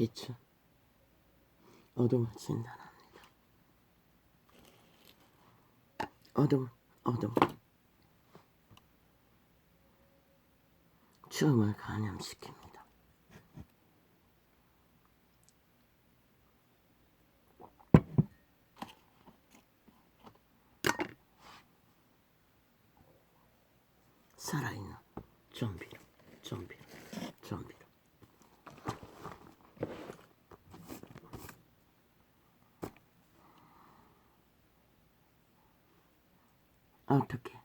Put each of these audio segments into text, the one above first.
빛은 어둠을 진단합니다. 어둠 죽음을 감염시킵니다. 살아있는 좀비로 어떻게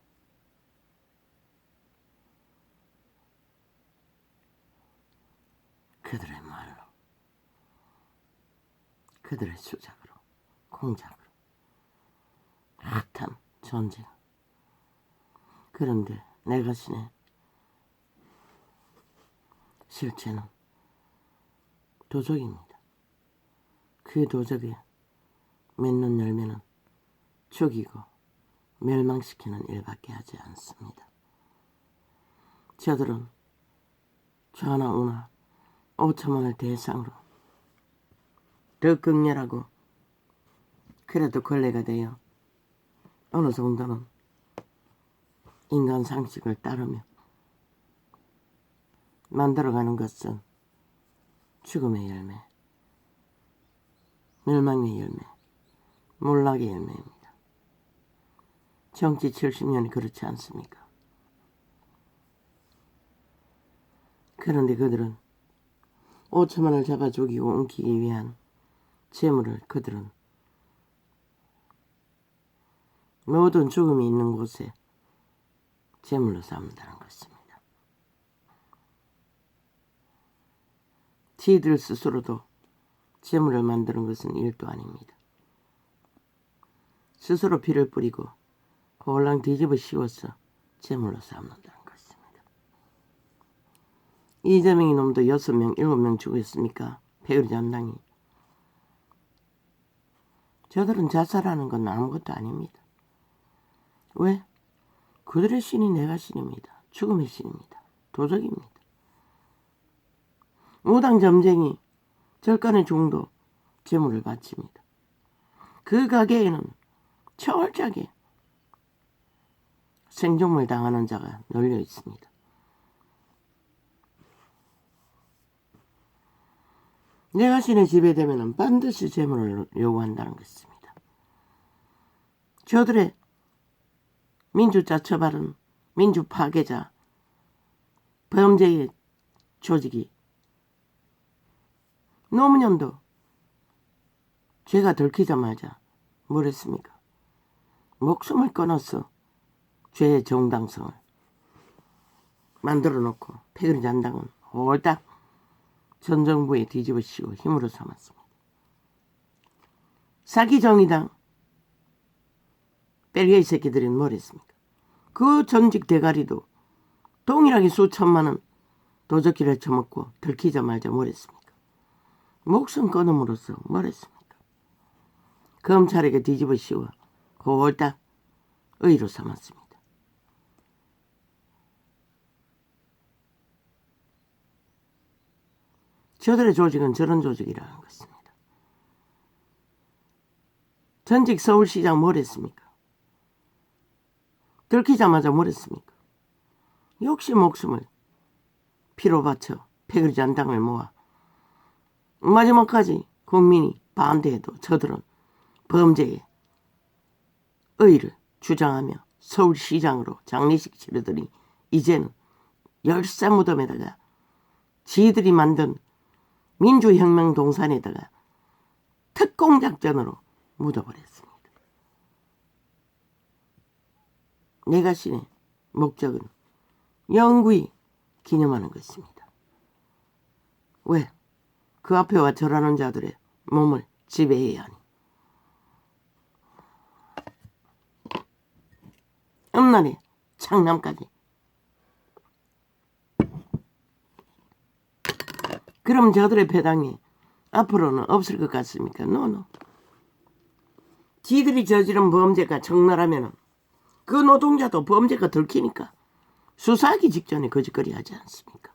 그들의 말로, 그들의 수작으로, 공작으로 핫한 전쟁. 그런데 내 자신의 실체는 도적입니다. 그 도적에 맺는 열매는 죽이고 멸망시키는 일밖에 하지 않습니다. 저들은 좌나 우나 5천만을 대상으로 더 극렬하고 그래도 걸레가 되어 어느 정도는 인간 상식을 따르며 만들어가는 것은 죽음의 열매, 멸망의 열매, 몰락의 열매입니다. 정치 70년이 그렇지 않습니까? 그런데 그들은 5천만을 잡아 죽이고 옮기기 위한 재물을 그들은 모든 죽음이 있는 곳에 재물로 삼는다는 것입니다. 지들 스스로도 재물을 만드는 것은 일도 아닙니다. 스스로 피를 뿌리고 홀랑 뒤집어 씌워서 재물로 삼는다는 것입니다. 이재명이 놈도 6명, 7명 죽었습니까? 패거리 전당이. 저들은 자살하는 건 아무것도 아닙니다. 왜? 그들의 신이 내가 신입니다. 죽음의 신입니다. 도적입니다. 무당 점쟁이 절간의 종도 재물을 바칩니다. 그 가게에는 철저하게 생존물 당하는 자가 널려 있습니다. 내가 신에 지배되면 반드시 재물을 요구한다는 것입니다. 저들의 민주자 처벌은 민주 파괴자, 범죄의 조직이 노무현도 죄가 들키자마자 뭘 했습니까? 목숨을 끊어서 죄의 정당성을 만들어 놓고 패거리 잔당은 홀딱 전 정부에 뒤집어 씌우고 힘으로 삼았습니다. 사기 정의당 뺄개이 새끼들은 뭘 했습니까? 그 전직 대가리도 동일하게 수천만 원 도적기를 처먹고 들키자마자 뭘 했습니까? 목숨 끊음으로써 뭘 했습니까? 검찰에게 뒤집어 씌워 홀딱 의로 삼았습니다. 저들의 조직은 저런 조직이라는 것입니다. 전직 서울시장 뭘 했습니까? 들키자마자 뭘 했습니까? 역시 목숨을 피로 바쳐 패거리 잔당을 모아 마지막까지 국민이 반대해도 저들은 범죄의 의의를 주장하며 서울시장으로 장례식 치르더니 이제는 열사 무덤에다가 지들이 만든 민주혁명 동산에다가 특공작전으로 묻어버렸습니다. 내가 신의 목적은 영구히 기념하는 것입니다. 왜? 그 앞에 와 절하는 자들의 몸을 지배해야 하니. 음날에 창남까지. 그럼 저들의 배당이 앞으로는 없을 것 같습니까? 노노. 지들이 저지른 범죄가 적나라면 그 노동자도 범죄가 들키니까 수사하기 직전에 거짓거리 하지 않습니까?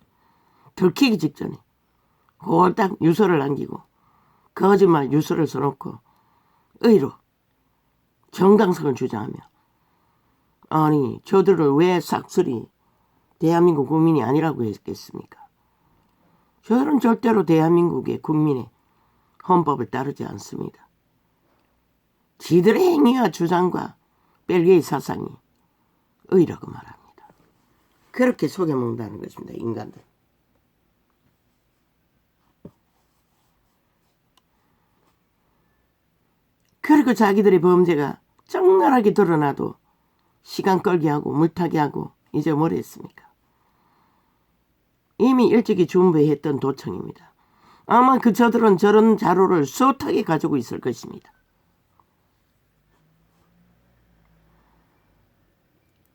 들키기 직전에 홀딱 유서를 남기고 거짓말 유서를 써놓고 의로 정당성을 주장하며 아니 저들을 왜 싹쓸이 대한민국 국민이 아니라고 했겠습니까? 저들은 절대로 대한민국의 국민의 헌법을 따르지 않습니다. 지들의 행위와 주장과 벨기에 사상이 의라고 말합니다. 그렇게 속여먹는다는 것입니다. 인간들. 그리고 자기들의 범죄가 적나라하게 드러나도 시간 끌게 하고 물타기 하고 이제 뭘 했습니까? 이미 일찍이 준비했던 도청입니다. 아마 저들은 저런 자료를 숱하게 가지고 있을 것입니다.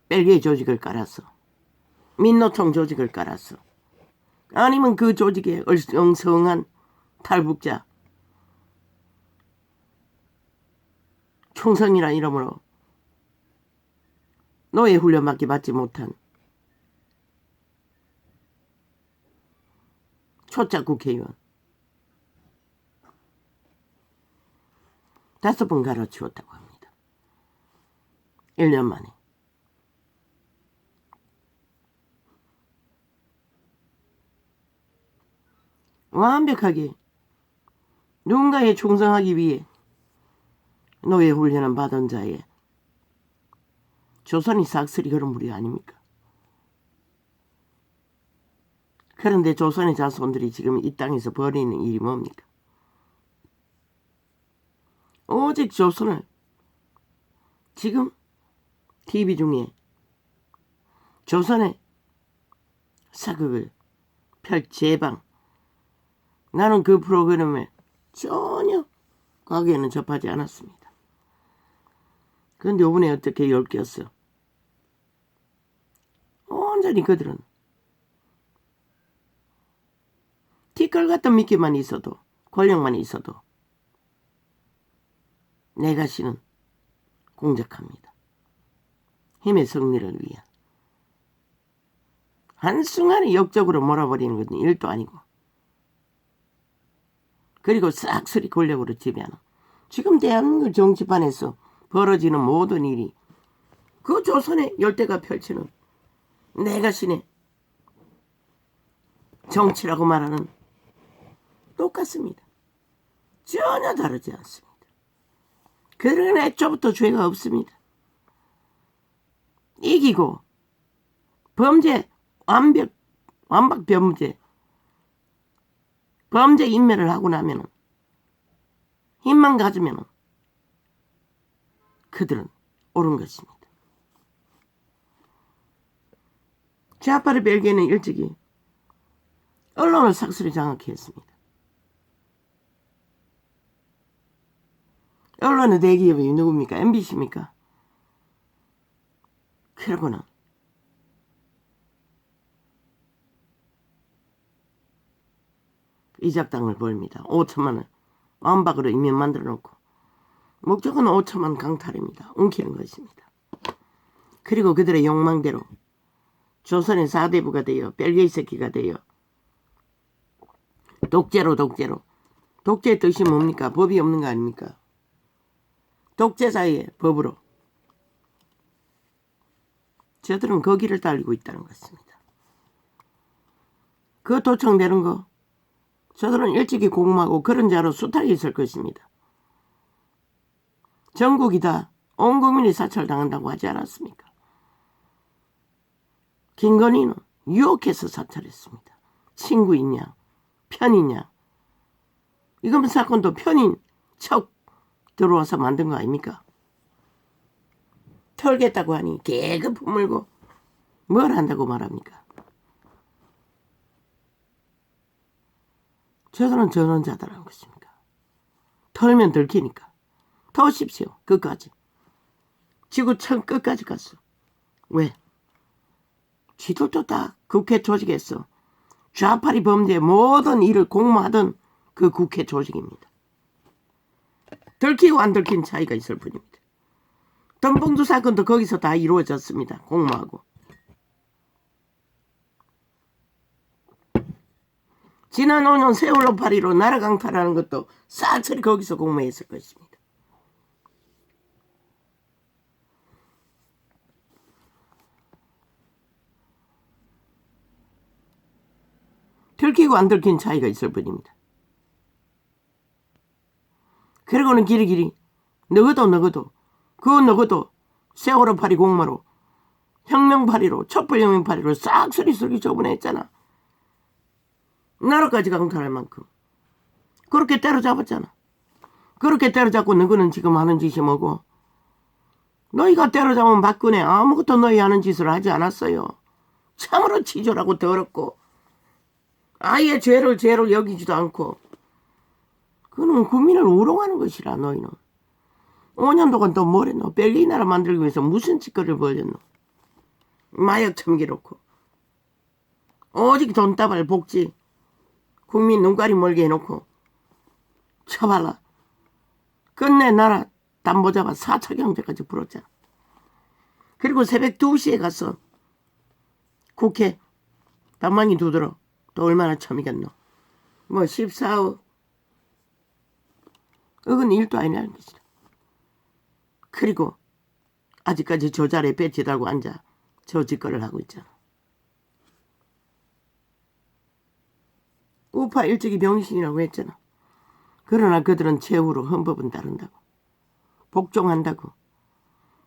벨기에 조직을 깔아서 민노총 조직을 깔아서 아니면 그 조직의 엉성한 탈북자 총선이란 이름으로 노예 훈련밖에 받지 못한 초짜 국회의원 5번 갈아치웠다고 합니다. 1년 만에. 완벽하게 누군가에 충성하기 위해 노예 훈련을 받은 자의 조선이 싹쓸이 그런 무리 아닙니까? 그런데 조선의 자손들이 지금 이 땅에서 벌이는 일이 뭡니까? 오직 조선을 지금 TV 중에 조선의 사극을 재방 나는 그 프로그램을 전혀 과거에는 접하지 않았습니다. 그런데 이번에 어떻게 엮였어? 온전히 그들은 티끌 같은 미끼만 있어도 권력만 있어도 내 자신은 공작합니다. 힘의 승리를 위한 한순간에 역적으로 몰아버리는 것은 일도 아니고 그리고 싹쓸이 권력으로 지배하는 지금 대한민국 정치판에서 벌어지는 모든 일이 그 조선의 열대가 펼치는 내 자신의 정치라고 말하는 똑같습니다. 전혀 다르지 않습니다. 그들은 애초부터 죄가 없습니다. 이기고 범죄 완박 범죄 인멸을 하고 나면은 힘만 가지면은 그들은 옳은 것입니다. 좌파의 벨기에는 일찍이 언론을 싹쓸이 장악해 했습니다. 언론의 대기업이 누굽니까? MBC입니까? 그러고는 이작당을 벌입니다. 5천만 원 완박으로 이면 만들어 놓고 목적은 5천만 강탈입니다. 웅키는 것입니다. 그리고 그들의 욕망대로 조선의 4대부가 되어 벨기에 새끼가 되어 독재로 독재의 뜻이 뭡니까? 법이 없는 거 아닙니까? 독재자의 법으로 저들은 그 길을 달리고 있다는 것입니다. 그 도청되는 거 저들은 일찍이 공모하고 그런 자로 수탈이 있을 것입니다. 전국이 다 온 국민이 사찰당한다고 하지 않았습니까? 김건희는 유혹해서 사찰했습니다. 친구이냐 편이냐 이건 사건도 편인 척 들어와서 만든 거 아닙니까? 털겠다고 하니 개그 품물고 뭘 한다고 말합니까? 저들은 저런 자들한 것입니까? 털면 들키니까 터십시오. 끝까지. 지구촌 끝까지 갔어. 왜? 지들도 다 국회 조직에서 좌파리 범죄 모든 일을 공모하던 그 국회 조직입니다. 들키고 안 들킨 차이가 있을 뿐입니다. 돈봉투 사건도 거기서 다 이루어졌습니다. 공모하고. 지난 5년 세월호 파리로 나라 강탈하는 것도 싹쓸이 거기서 공모했을 것입니다. 들키고 안 들킨 차이가 있을 뿐입니다. 그리고는 길이길이 너거도 세월호 파리 공모로 혁명파리로 촛불혁명파리로 싹쓸이 처분했잖아. 나라까지 강탈할 만큼 그렇게 때려잡았잖아. 그렇게 때려잡고 너희는 지금 하는 짓이 뭐고? 너희가 때려잡은 박근혜 아무것도 너희 하는 짓을 하지 않았어요. 참으로 치졸하고 더럽고 아예 죄를 여기지도 않고 그는 국민을 우롱하는 것이라. 너희는 5년 동안 또 뭘 했노? 벨기에 나라 만들기 위해서 무슨 짓거리를 벌였노? 마약 처먹여놓고 오직 돈다발 복지 국민 눈깔이 멀게 해놓고 쳐발라 끝내 나라 담보 잡아 4차 경제까지 불었잖아. 그리고 새벽 2시에 가서 국회 방망이 두드러 또 얼마나 처먹였노? 뭐 14억 그건 일도 아니라는 것이다. 그리고 아직까지 저 자리에 배치 달고 앉아 저 짓거리를 하고 있잖아. 우파 일찍이 병신이라고 했잖아. 그러나 그들은 최후로 헌법은 따른다고. 복종한다고.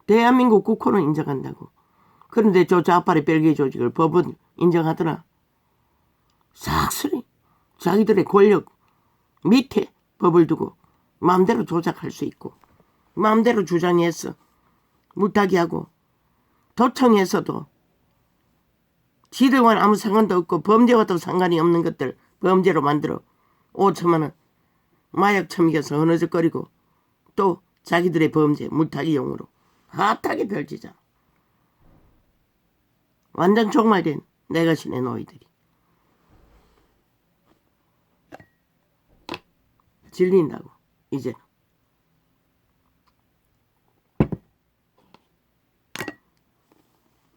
대한민국 국호는 인정한다고. 그런데 저 좌파리 벨기에 조직을 법은 인정하더나. 싹쓸이 자기들의 권력 밑에 법을 두고 마음대로 조작할 수 있고 마음대로 주장해서 물타기하고 도청에서도 지들과는 아무 상관도 없고 범죄와도 상관이 없는 것들 범죄로 만들어 5천만 원 마약 처먹여서 흐느적거리고 또 자기들의 범죄 물타기용으로 핫하게 펼치자. 완전 종말된 내가신의 노이들이 질린다고 이제는.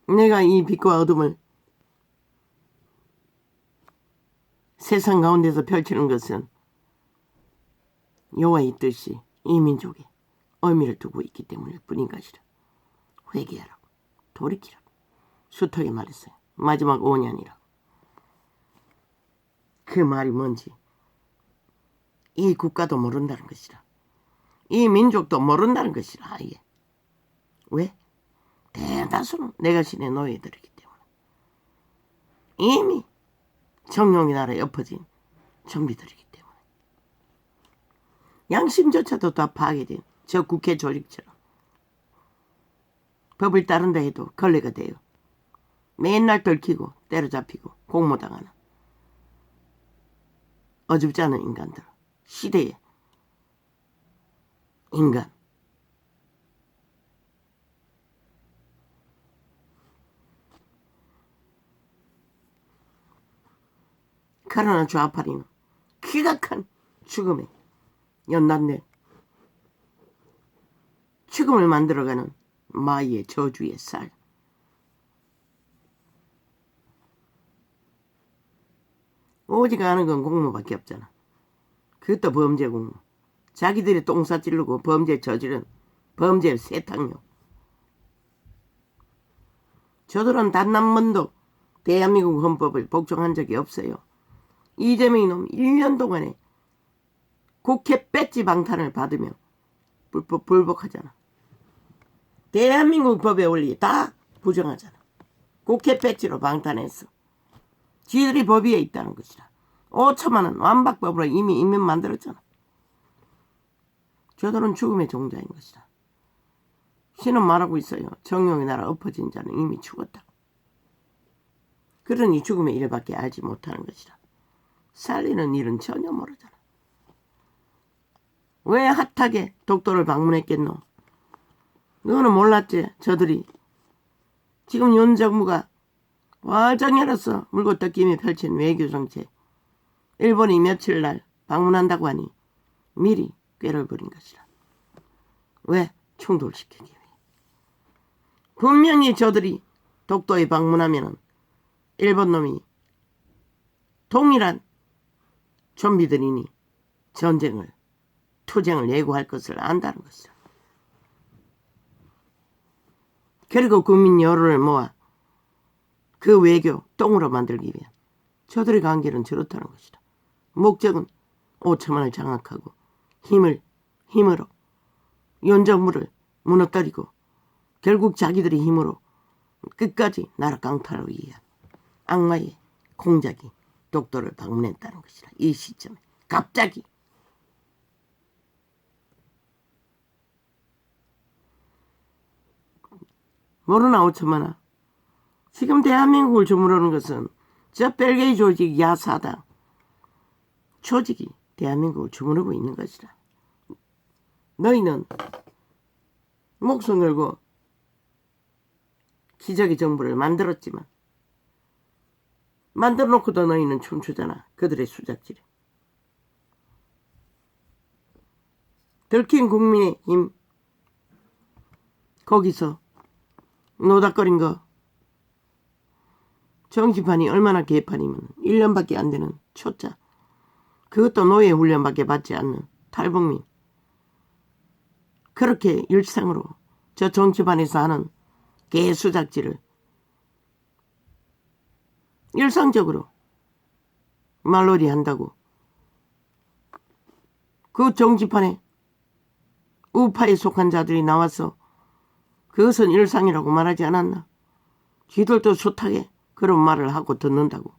내가 이 빛과 어둠을 세상 가운데서 펼치는 것은 여호와의 뜻이 이 민족에 의미를 두고 있기 때문일 뿐인 것이라. 회개하라고 돌이키라고 숱하게 말했어요. 마지막 5년이라고. 그 말이 뭔지 이 국가도 모른다는 것이라. 이 민족도 모른다는 것이라. 아예. 왜? 대다수는 내가 신의 노예들이기 때문에 이미 정령의 나라에 엎어진 좀비들이기 때문에 양심조차도 다 파괴된 저 국회 조직처럼 법을 따른다 해도 걸레가 돼요. 맨날 들키고 때려잡히고 공모당하는 어줍지 않은 인간들. 시대의 인간. 그러나 좌파리는 기각한 죽음에 연단된 죽음을 만들어가는 마이의 저주의 쌀. 오직 아는 건 공모밖에 없잖아. 그것도 범죄 공모. 자기들이 똥싸 찌르고 범죄 저지른 범죄 세탁료. 저들은 단 한 번도 대한민국 헌법을 복종한 적이 없어요. 이재명 이놈 1년 동안에 국회 배지 방탄을 받으며 불복하잖아. 대한민국 법의 원리 다 부정하잖아. 국회 배지로 방탄했어. 지들이 법 위에 있다는 것이라. 5천만 원 완박법으로 이미 인면 만들었잖아. 저들은 죽음의 종자인 것이다. 신은 말하고 있어요. 정령의 나라 엎어진 자는 이미 죽었다. 그러니 죽음의 일밖에 알지 못하는 것이다. 살리는 일은 전혀 모르잖아. 왜 핫하게 독도를 방문했겠노? 너는 몰랐지? 저들이 지금 윤 정부가 활짝 열어서 물고 뜯김에 펼친 외교정책 일본이 며칠 날 방문한다고 하니 미리 꾀를 부린 것이라. 왜? 충돌시키기 위해. 분명히 저들이 독도에 방문하면 일본 놈이 동일한 좀비들이니 전쟁을, 투쟁을 예고할 것을 안다는 것이다. 그리고 국민 여론을 모아 그 외교 똥으로 만들기 위한 저들의 관계는 저렇다는 것이다. 목적은 5천만을 장악하고 힘으로 윤정부를 무너뜨리고 결국 자기들의 힘으로 끝까지 나라 강탈하기 위한 악마의 공작이 독도를 방문했다는 것이다. 이 시점에 갑자기. 모르나 5천만아. 지금 대한민국을 주무르는 것은 저 벨게이 조직 야사당 조직이 대한민국을 주무르고 있는 것이다. 너희는 목숨 걸고 기적의 정부를 만들었지만 만들어놓고도 너희는 춤추잖아. 그들의 수작질에. 들킨 국민의힘 거기서 노닥거린 거 정치판이 얼마나 개판이면 1년밖에 안 되는 초짜, 그것도 노예 훈련밖에 받지 않는 탈북민, 그렇게 일상으로 저 정치판에서 하는 개수작질을 일상적으로 말놀이 한다고 그 정치판에 우파에 속한 자들이 나와서 그것은 일상이라고 말하지 않았나? 지들도 숱하게 그런 말을 하고 듣는다고.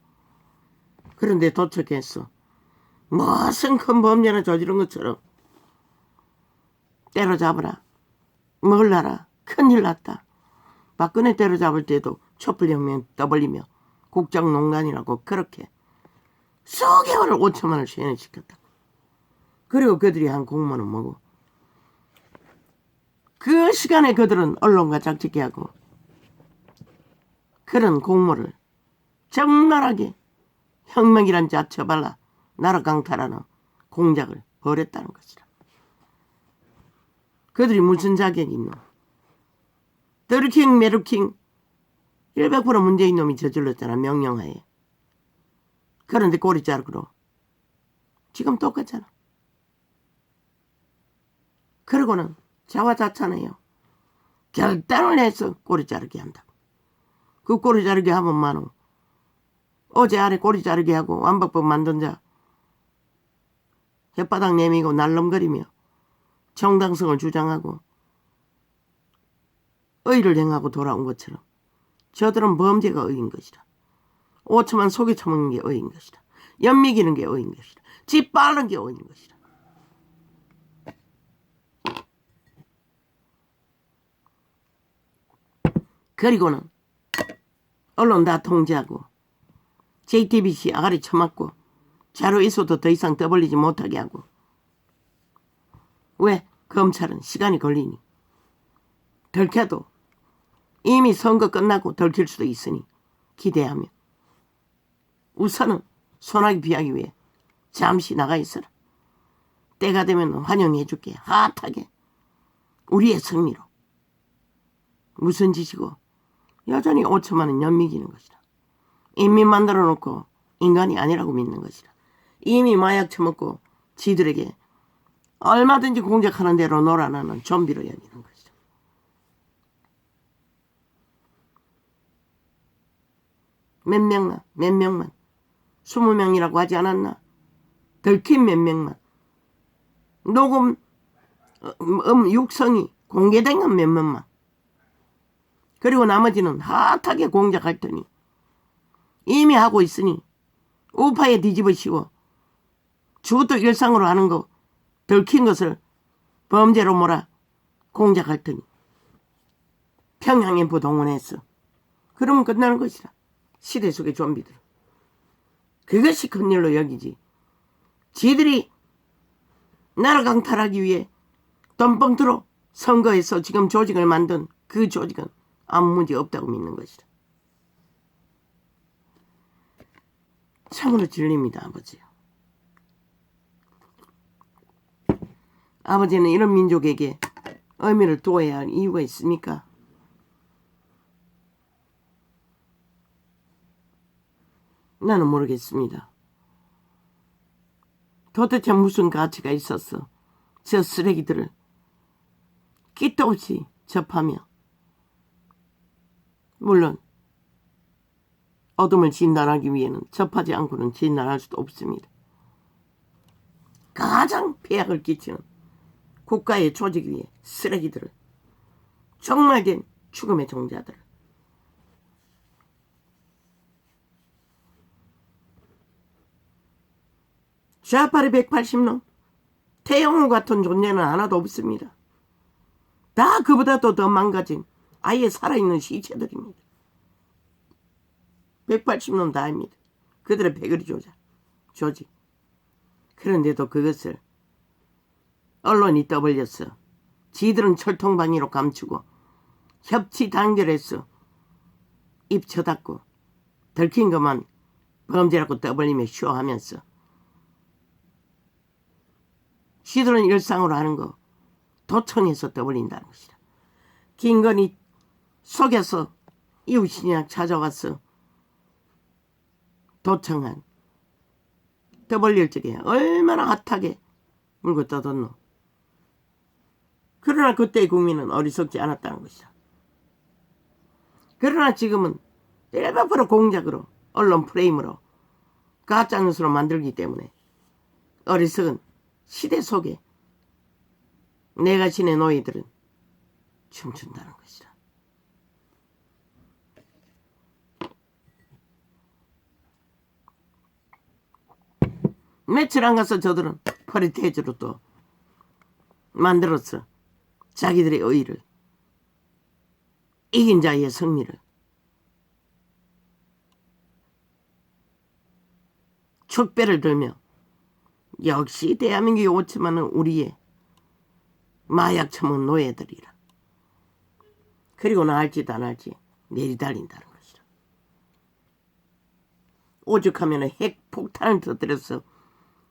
그런데 도착했어. 무슨 큰 범죄나 저지른 것처럼 때려잡으라, 먹으라라, 큰일 났다. 박근혜 때려잡을 때도 촛불혁명 떠벌리며 국정농단이라고 그렇게 수개월을 5천만을 쇠뇌시켰다. 그리고 그들이 한 공무원은 뭐고, 그 시간에 그들은 언론과 짝짓기하고 그런 공모를 적나라하게 혁명이란 자 쳐발라 나라 강탈하는 공작을 벌였다는 것이다. 그들이 무슨 자격이 있노? 드루킹 메루킹 100% 문재인 놈이 저질렀잖아, 명령하에. 그런데 꼬리 자르고 지금 똑같잖아. 그러고는 자화자찬해요. 결단을 해서 꼬리 자르게 한다고. 그 꼬리 자르게 하면 만호. 어제 아래 꼬리 자르게 하고 완박법 만든 자 혓바닥 내미고 날름거리며 정당성을 주장하고 의를 행하고 돌아온 것처럼 저들은 범죄가 의인 것이다. 5천만 속에 처먹는 게 의인 것이다. 연미기는 게 의인 것이다. 집 빠는 게 의인 것이다. 그리고는 언론 다 통제하고 JTBC 아가리 쳐맞고 자료 있어도 더 이상 떠벌리지 못하게 하고. 왜? 검찰은 시간이 걸리니. 들켜도 이미 선거 끝나고 들킬 수도 있으니 기대하며 우선은 소나기 피하기 위해 잠시 나가 있어라. 때가 되면 환영해줄게. 핫하게. 우리의 승리로. 무슨 짓이고 여전히 5천만은 연미기는 것이다. 인민 만들어 놓고 인간이 아니라고 믿는 것이다. 이미 마약 처먹고 지들에게 얼마든지 공작하는 대로 놀아나는 좀비로 여기는 것이다. 몇 명만 20명이라고 하지 않았나? 들킨 몇 명만, 녹음 육성이 공개된 건 몇 명만, 그리고 나머지는 핫하게 공작할 테니 이미 하고 있으니 우파에 뒤집어 씌워 죽어도 일상으로 하는 거 들킨 것을 범죄로 몰아 공작할 테니 평양에 부동원했어. 그러면 끝나는 것이다. 시대 속의 좀비들. 그것이 큰일로 여기지. 지들이 나라 강탈하기 위해 돈뻥 들어 선거에서 지금 조직을 만든 그 조직은 아무 문제 없다고 믿는 것이다. 참으로 진리입니다, 아버지요. 아버지는 이런 민족에게 의미를 두어야 할 이유가 있습니까? 나는 모르겠습니다. 도대체 무슨 가치가 있었어? 저 쓰레기들을 끼도 없이 접하며, 물론 어둠을 진단하기 위해는 접하지 않고는 진단할 수도 없습니다. 가장 폐악을 끼치는 국가의 조직 위에 쓰레기들을, 종말된 죽음의 종자들을, 좌파리 180놈, 태영호 같은 존재는 하나도 없습니다. 다 그보다도 더 망가진 아예 살아있는 시체들입니다. 180놈 다입니다. 그들의 패거리 조직. 그런데도 그것을 언론이 떠벌렸어. 지들은 철통방위로 감추고 협치 단결해서 입 쳐닫고 들킨 것만 범죄라고 떠벌리며 쇼하면서 시들은 일상으로 하는 거 도청해서 떠벌린다는 것이다. 김건희 속여서 이웃이냐 찾아와서 도청한 떠벌릴 적에 얼마나 핫하게 물고 떠뒀노. 그러나 그때의 국민은 어리석지 않았다는 것이다. 그러나 지금은 100% 공작으로 언론 프레임으로 가짜뉴스로 만들기 때문에 어리석은 시대 속에 내가 신의 노예들은 춤춘다는 것이다. 며칠 안 가서 저들은 허리테이즈로 또 만들었어. 자기들의 의의를, 이긴 자의 승리를, 축배를 들며 역시 대한민국이 옳지만은 우리의 마약 처먹은 노예들이라. 그리고는 알지도 안 알지 내리달린다는 것이라. 오죽하면 핵폭탄을 터뜨려서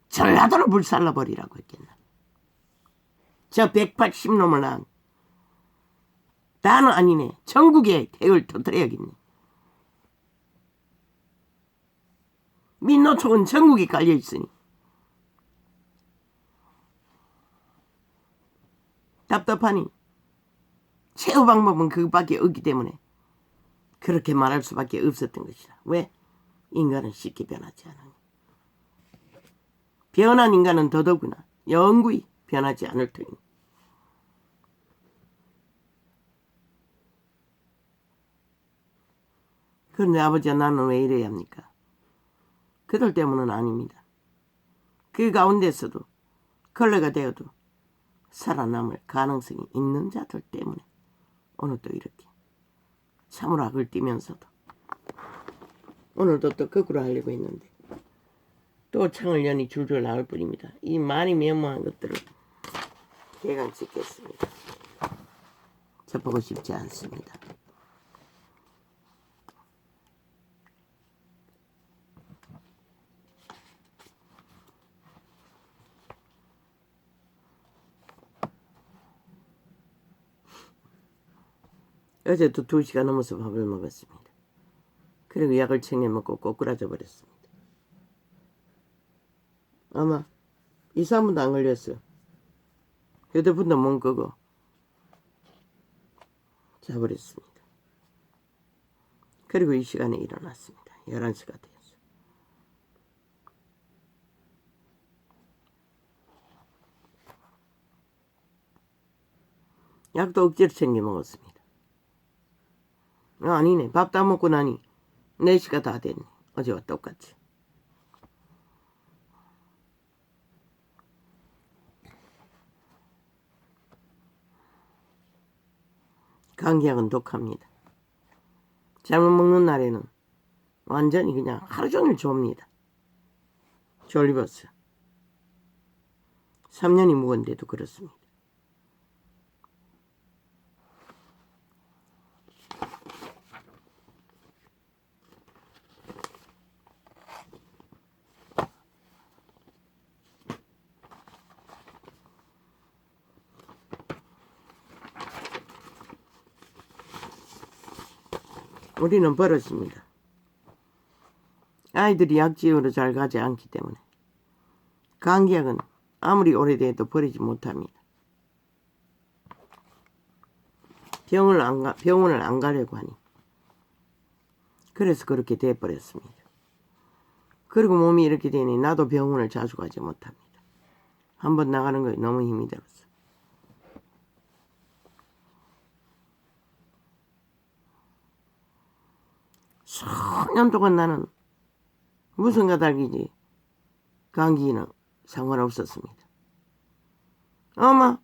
전라도를 불살라버리라고 했겠나. 저 180놈을 낳은 나는 아니네. 전국에 핵을 터뜨려야겠네. 민노총은 전국에 깔려있으니 답답하니 최후 방법은 그것밖에 없기 때문에 그렇게 말할 수밖에 없었던 것이다. 왜? 인간은 쉽게 변하지 않으니. 변한 인간은 더더구나 영구히 변하지 않을 터이니. 그런데 아버지와 나는 왜 이래야 합니까? 그들 때문은 아닙니다. 그 가운데서도 걸레가 되어도 살아남을 가능성이 있는 자들 때문에 오늘 또 이렇게 참으로 악을 띠면서도 오늘도 또 거꾸로 하려고 했는데 또 창을 여니 줄줄 나올 뿐입니다. 이 많이 메모한 것들을 대강 찍겠습니다. 접하고 싶지 않습니다. 어제도 2시간 넘어서 밥을 먹었습니다. 그리고 약을 챙겨 먹고 꼬꾸라져 버렸습니다. 아마 2, 3분도 안 걸렸어. 휴대폰도 못 끄고 자버렸습니다. 그리고 이 시간에 일어났습니다. 11시가 되었어. 약도 억지로 챙겨 먹었습니다. 아니네. 밥 다 먹고 나니 4시가 다 됐네. 어제와 똑같이. 감기약은 독합니다. 잘못 먹는 날에는 완전히 그냥 하루 종일 좁니다. 졸리버스. 3년이 묵었는데도 그렇습니다. 우리는 버릇입니다. 아이들이 약지으로 잘 가지 않기 때문에 감기약은 아무리 오래돼도 버리지 못합니다. 병원을 안 가려고 하니. 그래서 그렇게 돼버렸습니다. 그리고 몸이 이렇게 되니 나도 병원을 자주 가지 못합니다. 한번 나가는 거에 너무 힘이 들었어. 수년 동안 나는 무슨 가닥이지 감기는 상관없었습니다. 아마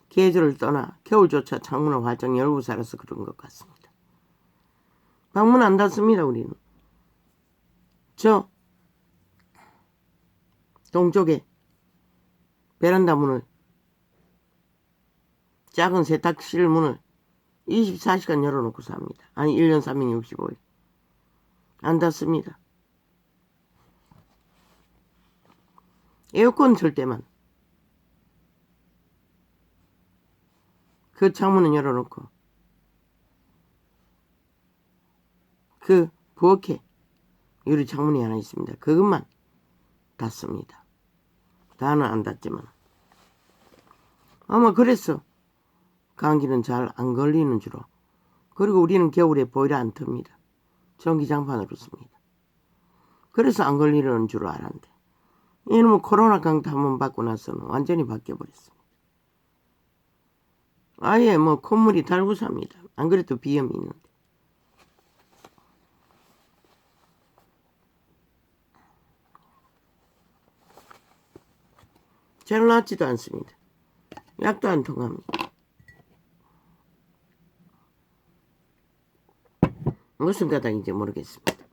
계절을 떠나 겨울조차 창문을 활짝 열고 살아서 그런 것 같습니다. 방문 안 닫습니다. 우리는. 저 동쪽에 베란다 문을, 작은 세탁실 문을 24시간 열어놓고 삽니다. 아니 1년 365일 안 닫습니다. 에어컨 틀 때만 그 창문은 열어놓고 그 부엌에 유리 창문이 하나 있습니다. 그것만 닫습니다. 다는 안 닫지만 아마 그래서 감기는 잘 안 걸리는 줄로. 그리고 우리는 겨울에 보일러 안 틉니다. 전기장판으로 씁니다. 그래서 안 걸리는 줄 알았는데 이놈의 코로나 강타 한번 받고 나서는 완전히 바뀌어버렸습니다. 아예 뭐 콧물이 달고 삽니다. 안 그래도 비염이 있는데. 잘 낫지도 않습니다. 약도 안 통합니다. 무슨 가닥인지 모르겠습니다.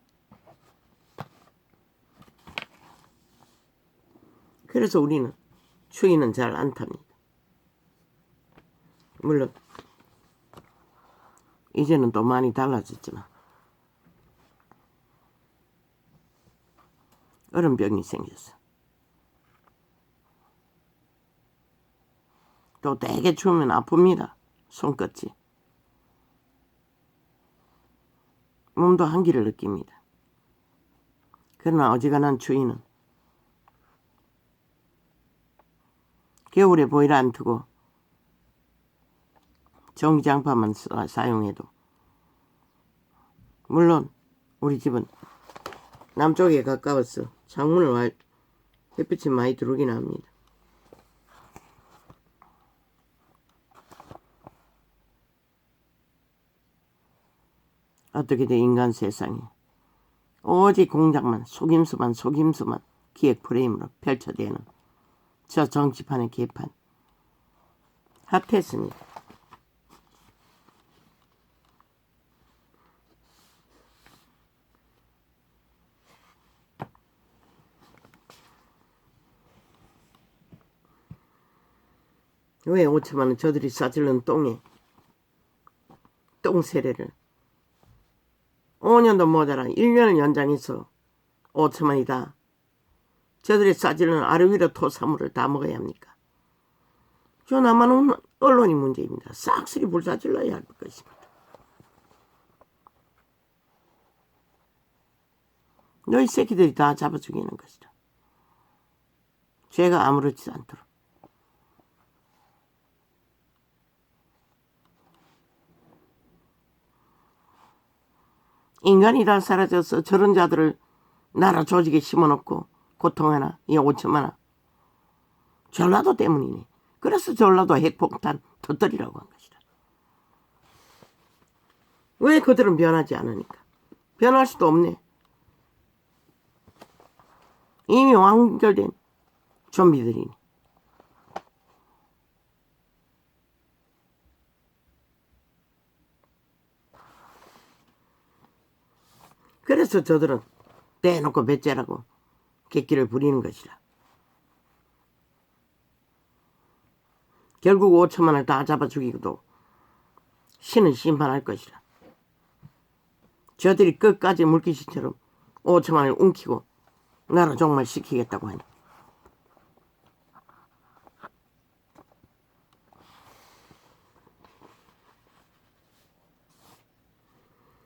그래서 우리는 추위는 잘 안 탑니다. 물론 이제는 또 많이 달라졌지만 얼음병이 생겼어. 또 되게 추우면 아픕니다. 손끝이. 몸도 한기를 느낍니다. 그러나 어지간한 추위는 겨울에 보일러 안 트고 전기장판만 사용해도, 물론 우리 집은 남쪽에 가까워서 창문을 햇빛이 많이 들어오긴 합니다. 어떻게 돼 인간 세상이 오직 공작만 속임수만 기획 프레임으로 펼쳐대는 저 정치판의 개판 핫했습니다. 왜 5천만 원 저들이 싸질른 똥에 똥 세례를 5년도 모자라 1년을 연장해서 5천만이다. 저들이 싸질른 아래 위로 토사물을 다 먹어야 합니까? 저 남한은 언론이 문제입니다. 싹쓸이 불사질러야 할 것입니다. 너희 새끼들이 다 잡아 죽이는 것이다. 죄가 아무렇지도 않도록. 인간이 다 사라져서 저런 자들을 나라 조직에 심어놓고 고통하나 이 5천만 원. 전라도 때문이네. 그래서 전라도 핵폭탄 터뜨리라고 한 것이다. 왜 그들은 변하지 않으니까? 변할 수도 없네. 이미 완결된 좀비들이니. 그래서 저들은 떼놓고 배째라고 객기를 부리는 것이라. 결국 5천만 원을 다 잡아 죽이고도 신은 심판할 것이라. 저들이 끝까지 물귀신처럼 5천만 원을 움키고 나라 종말 시키겠다고 하니.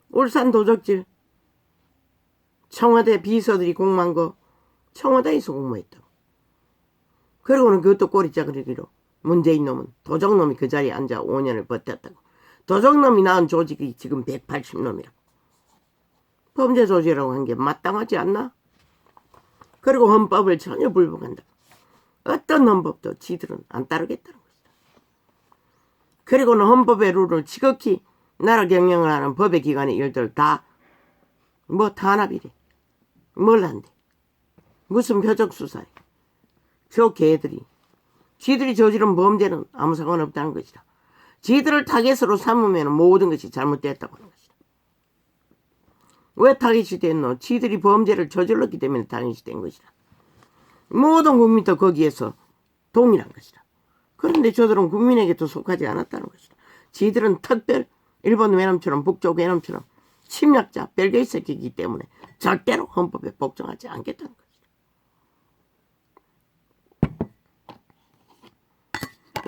울산 도적질 청와대 비서들이 공모한 거 청와대에서 공모했다고. 그리고는 그것도 꼬리짝으리기로 문재인 놈은 도적놈이 그 자리에 앉아 5년을 버텼다고. 도적놈이 낳은 조직이 지금 180놈이라. 범죄 조직이라고 한 게 마땅하지 않나? 그리고 헌법을 전혀 불복한다. 어떤 헌법도 지들은 안 따르겠다는 것이다. 그리고는 헌법의 룰을 지극히 나라 경영을 하는 법의 기관의 일들 다 뭐 탄압이래. 뭘 한대. 무슨 표적 수사래. 저 개들이 지들이 저지른 범죄는 아무 상관없다는 것이다. 지들을 타겟으로 삼으면 모든 것이 잘못됐다고 하는 것이다. 왜 타겟이 됐노? 지들이 범죄를 저질렀기 때문에 타겟이 된 것이다. 모든 국민도 거기에서 동일한 것이다. 그런데 저들은 국민에게도 속하지 않았다는 것이다. 지들은 특별 일본 외놈처럼 북쪽 외놈처럼 침략자 벨기에 새끼이기 때문에 절대로 헌법에 복종하지 않겠다는 것이다.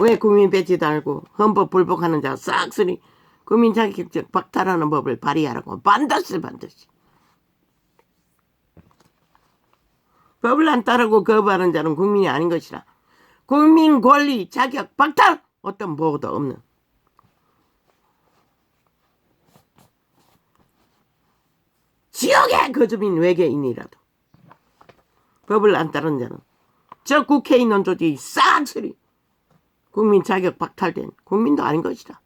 왜 국민 배지 달고 헌법 불복하는 자 싹쓸이 국민 자격증 박탈하는 법을 발의하라고. 반드시 법을 안 따르고 거부하는 자는 국민이 아닌 것이라. 국민 권리 자격 박탈. 어떤 보호도 없는 지옥의 거주민 외계인이라도 법을 안 따르는 자는 저 국회의원 조직이 싹쓸이 국민 자격 박탈된 국민도 아닌 것이다.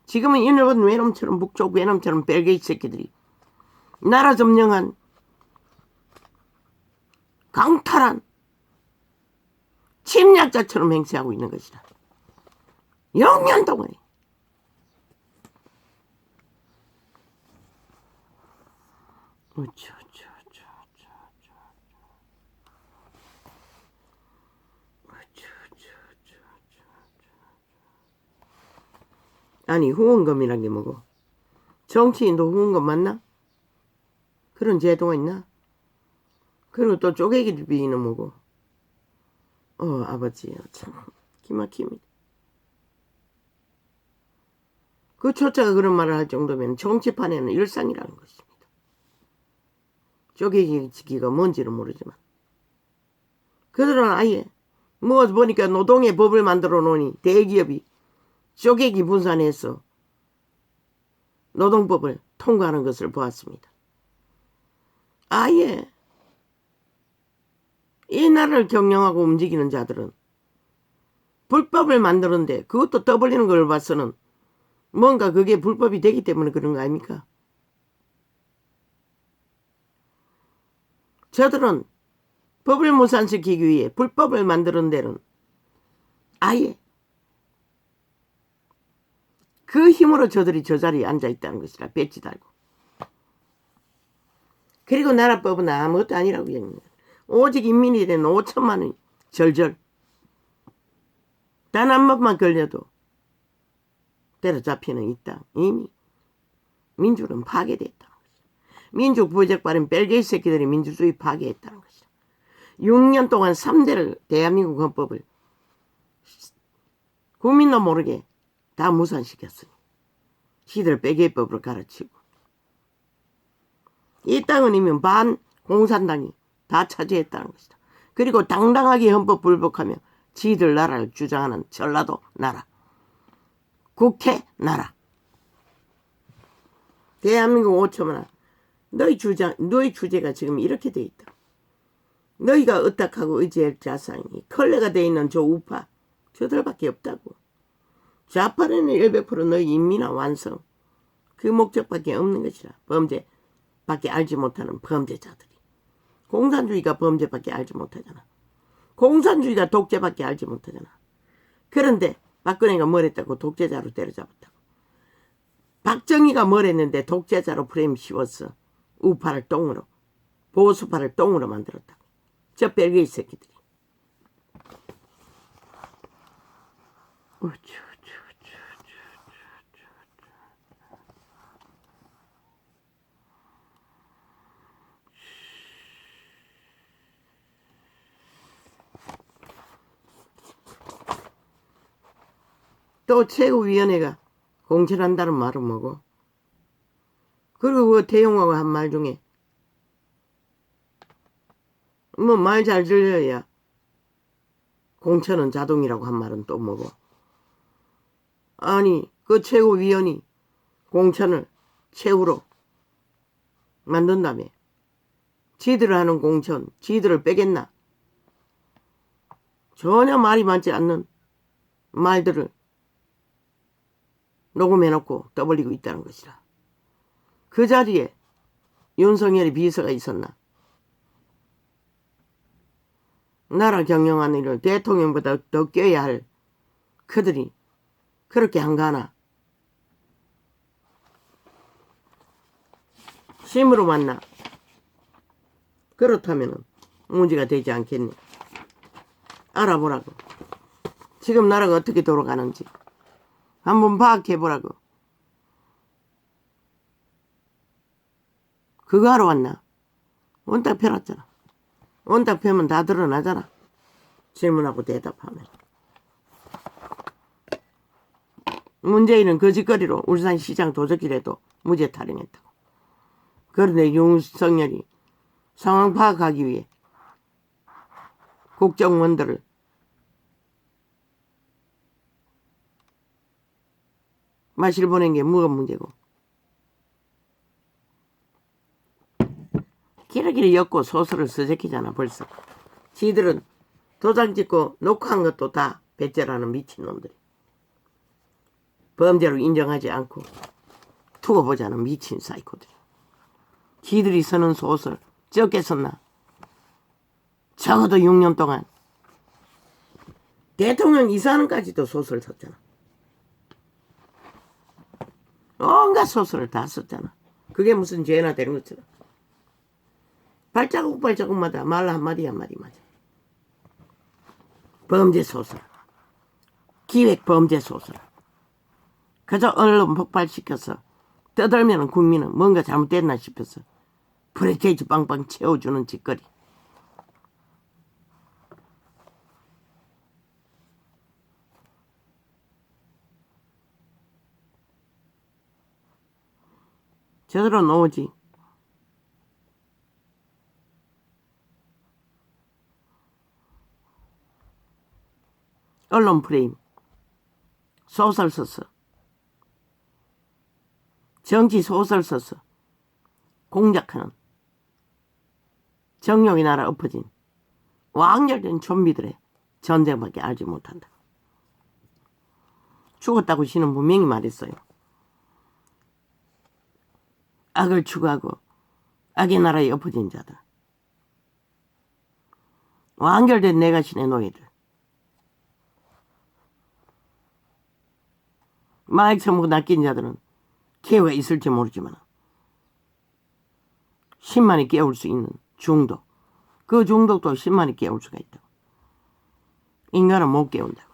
지금은 일본 외놈처럼 북쪽 외놈처럼 벨기에 새끼들이 나라 점령한 강탈한 침략자처럼 행세하고 있는 것이다. 0년 동안에. 아니 후원금이란 게 뭐고? 정치인도 후원금 맞나? 그런 제도가 있나? 그리고 또 쪼개기 비는 뭐고? 아버지 참 기막힙니다. 그 초짜가 그런 말을 할 정도면 정치판에는 일상이라는 것입니다. 쪼개기가 뭔지는 모르지만 그들은 아예 뭐 보니까 노동의 법을 만들어 놓으니 대기업이 쪼개기 분산해서 노동법을 통과하는 것을 보았습니다. 아예 이 나라를 경영하고 움직이는 자들은 불법을 만드는데 그것도 떠벌리는 걸 봐서는 뭔가 그게 불법이 되기 때문에 그런 거 아닙니까? 저들은 법을 무산시키기 위해 불법을 만드는 데는 아예 그 힘으로 저들이 저 자리에 앉아있다는 것이라 배지 달고. 그리고 나라법은 아무것도 아니라고 얘기합니다. 오직 인민이 된 5천만 원이 절절 단 한 번만 걸려도 때려잡히는 이 땅. 이미 민주는 파괴됐다는 것이다. 민주 부적발인 벨기에 새끼들이 민주주의 파괴했다는 것이다. 6년 동안 3대를 대한민국 헌법을 국민도 모르게 다 무산시켰으니 시들 벨기에법으로 가르치고 이 땅은 이미 반 공산당이 다 차지했다는 것이다. 그리고 당당하게 헌법 불복하며 지들 나라를 주장하는 전라도 나라, 국회 나라. 대한민국 5천만 원. 너희 주제가 지금 이렇게 돼 있다. 너희가 의탁하고 의지할 자산이 컬레가 돼 있는 저 우파 저들밖에 없다고. 좌파는 100% 너희 인민화 완성 그 목적밖에 없는 것이라. 범죄밖에 알지 못하는 범죄자들이. 공산주의가 범죄밖에 알지 못하잖아. 공산주의가 독재밖에 알지 못하잖아. 그런데 박근혜가 뭘 했다고 독재자로 때려잡았다고. 박정희가 뭘 했는데 독재자로 프레임 씌웠어. 우파를 똥으로 보수파를 똥으로 만들었다고. 저 벨기에 새끼들이. 또 최고위원회가 공천한다는 말은 뭐고? 그리고 그 태용하고 한 말 중에 뭐 말 잘 들려야 공천은 자동이라고 한 말은 또 뭐고. 아니 그 최고위원이 공천을 최후로 만든다며. 지들 하는 공천 지들을 빼겠나. 전혀 말이 맞지 않는 말들을 녹음해놓고 떠벌리고 있다는 것이라. 그 자리에 윤석열이 비서가 있었나. 나라 경영하는 일을 대통령보다 더 껴야 할 그들이 그렇게 한가하나. 심으로 만나. 그렇다면 문제가 되지 않겠니. 알아보라고. 지금 나라가 어떻게 돌아가는지 한번 파악해보라고. 그거 하러 왔나. 원딱 펴놨잖아. 원딱 펴면 다 드러나잖아. 질문하고 대답하면. 문재인은 거짓거리로 울산시장 도적질해도 무죄 탈영했다고. 그런데 윤석열이 상황 파악하기 위해 국정원들을 마실 보낸 게 뭐가 문제고. 기러기를 엮고 소설을 쓰제끼잖아 벌써. 지들은 도장 찍고 녹화한 것도 다 배째라는 미친놈들이. 범죄로 인정하지 않고 두고 보자는 미친 사이코들이. 지들이 쓰는 소설 적게 썼나. 적어도 6년 동안 대통령 이사는까지도 소설 썼잖아. 온갖 소설을 다 썼잖아. 그게 무슨 죄나 되는 것처럼. 발자국마다 말 한마디 한마디 맞아. 범죄 소설. 기획 범죄 소설. 그저 언론 폭발시켜서 떠들면 국민은 뭔가 잘못됐나 싶어서 프레테이지 빵빵 채워주는 짓거리. 제대로 놓으지. 언론 프레임. 소설 썼어. 정치 소설 썼어. 공작하는 정욕의 나라 엎어진 완결된 좀비들의 전쟁밖에 알지 못한다. 죽었다고 시는 분명히 말했어요. 악을 추구하고 악의 나라에 엎어진 자들. 완결된 내가신의 노예들. 마약 처먹고 낚인 자들은 기회가 있을지 모르지만 신만이 깨울 수 있는 중독. 그 중독도 신만이 깨울 수가 있다고. 인간은 못 깨운다고.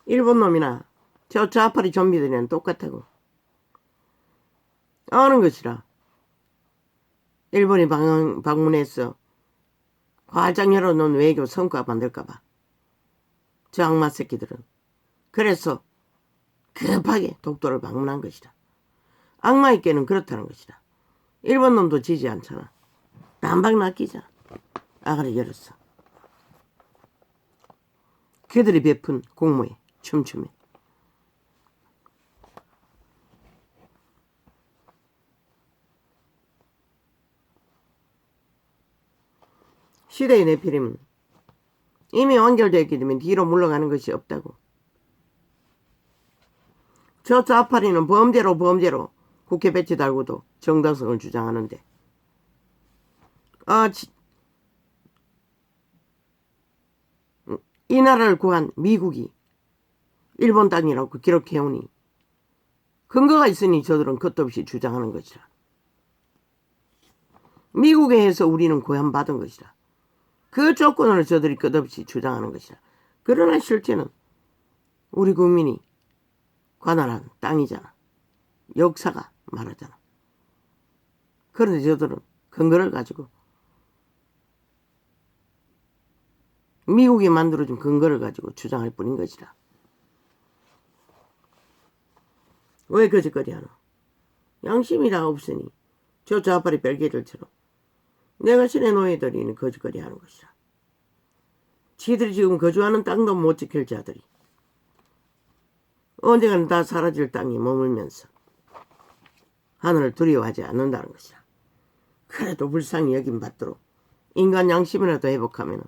일본 놈이나 저 좌파리 좀비들이랑 똑같다고. 아는 것이라. 일본이 방문해서 화장 열어놓은 외교 성과 만들까봐. 저 악마 새끼들은. 그래서 급하게 독도를 방문한 것이다. 악마에게는 그렇다는 것이다. 일본 놈도 지지 않잖아. 단박 낚이잖아. 아가리 열었어. 그들이 베푼 공모에 춤추며. 시대의 내피림은 이미 완결되었기 때문에 뒤로 물러가는 것이 없다고. 저 좌파리는 범죄로 국회 배치 달고도 정당성을 주장하는데 이 나라를 구한 미국이 일본 땅이라고 기록해오니 근거가 있으니 저들은 끝도 없이 주장하는 것이라. 미국에 해서 우리는 구원받은 것이라. 그 조건을 저들이 끝없이 주장하는 것이라. 그러나 실제는 우리 국민이 관할한 땅이잖아. 역사가 말하잖아. 그런데 저들은 근거를 가지고 미국이 만들어준 근거를 가지고 주장할 뿐인 것이라. 왜 거짓거리 하노? 양심이 다 없으니 저 좌파리 벨기들처럼 내가 신의 노예들이 거짓거리 하는 것이라. 지들이 지금 거주하는 땅도 못 지킬 자들이 언젠가는 다 사라질 땅에 머물면서 하늘을 두려워하지 않는다는 것이라. 그래도 불쌍히 여긴 받도록 인간 양심이라도 회복하면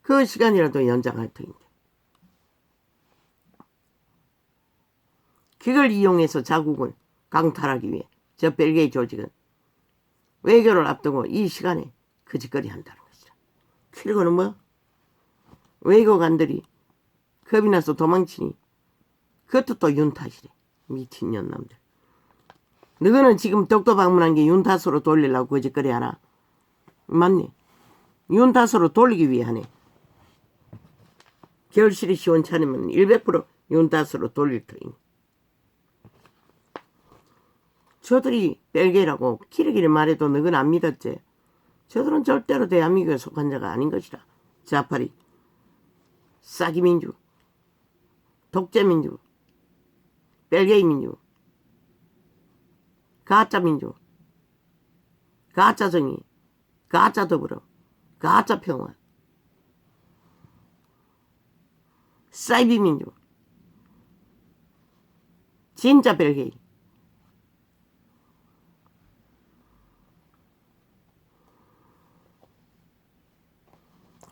그 시간이라도 연장할 터인데 그걸 이용해서 자국을 강탈하기 위해 저 벨기에 조직은 외교를 앞두고 이 시간에 거짓거리 한다는 것이라. 그리고는 뭐 외교관들이 겁이 나서 도망치니 그것도 또 윤 탓이래. 미친년 남들. 너는 지금 독도 방문한 게 윤 탓으로 돌리려고 거짓거리 하나? 맞네. 윤 탓으로 돌리기 위해 하네. 결실이 시원찮으면 100%윤 탓으로 돌릴 터이니. 저들이 벨기에라고 키리키리 말해도 너는 안 믿었지. 저들은 절대로 대한민국에 속한 자가 아닌 것이라. 자파리, 싸기민주, 독재민주, 벨기에 민주, 가짜민주, 가짜정의, 가짜더불어, 가짜평화, 사이비민주, 진짜 벨기에.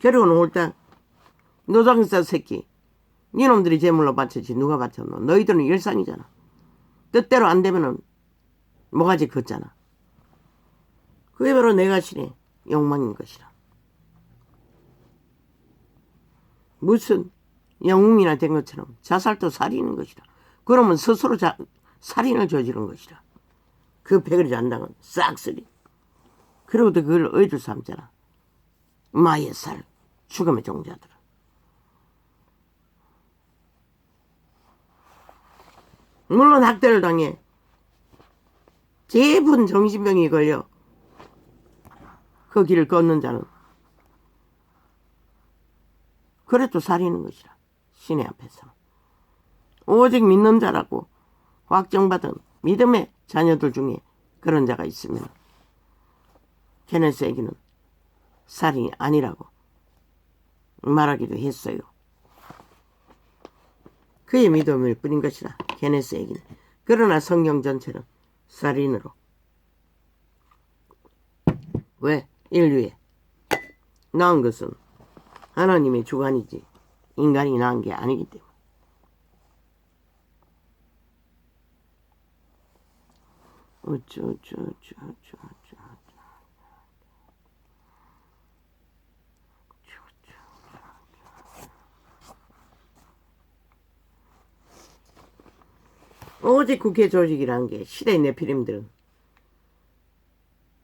그리고는 홀딱 노장사 새끼 니놈들이 제물로 바쳤지 누가 바쳤노? 너희들은 일상이잖아. 뜻대로 안 되면은 뭐가지 걷잖아. 그게 바로 내가 신의 욕망인 것이라. 무슨 영웅이나 된 것처럼 자살도 살인인 것이라. 그러면 스스로 살인을 저지른 것이라. 그 패거리 잔당은 싹쓸이. 그러고도 그걸 어디로 삼잖아. 마의 살, 죽음의 종자들. 물론 학대를 당해 제분 정신병이 걸려 그 길을 걷는 자는 그래도 살리는 것이라. 신의 앞에서 오직 믿는 자라고 확정받은 믿음의 자녀들 중에 그런 자가 있으면 케네스에게는 살인이 아니라고 말하기도 했어요. 그의 믿음일 뿐인 것이라. 케네스에게는. 그러나 성경 전체는 살인으로. 왜? 인류에 낳은 것은 하나님의 주관이지 인간이 낳은 게 아니기 때문에. 오직 국회 조직이란 게 시대의 네피림들은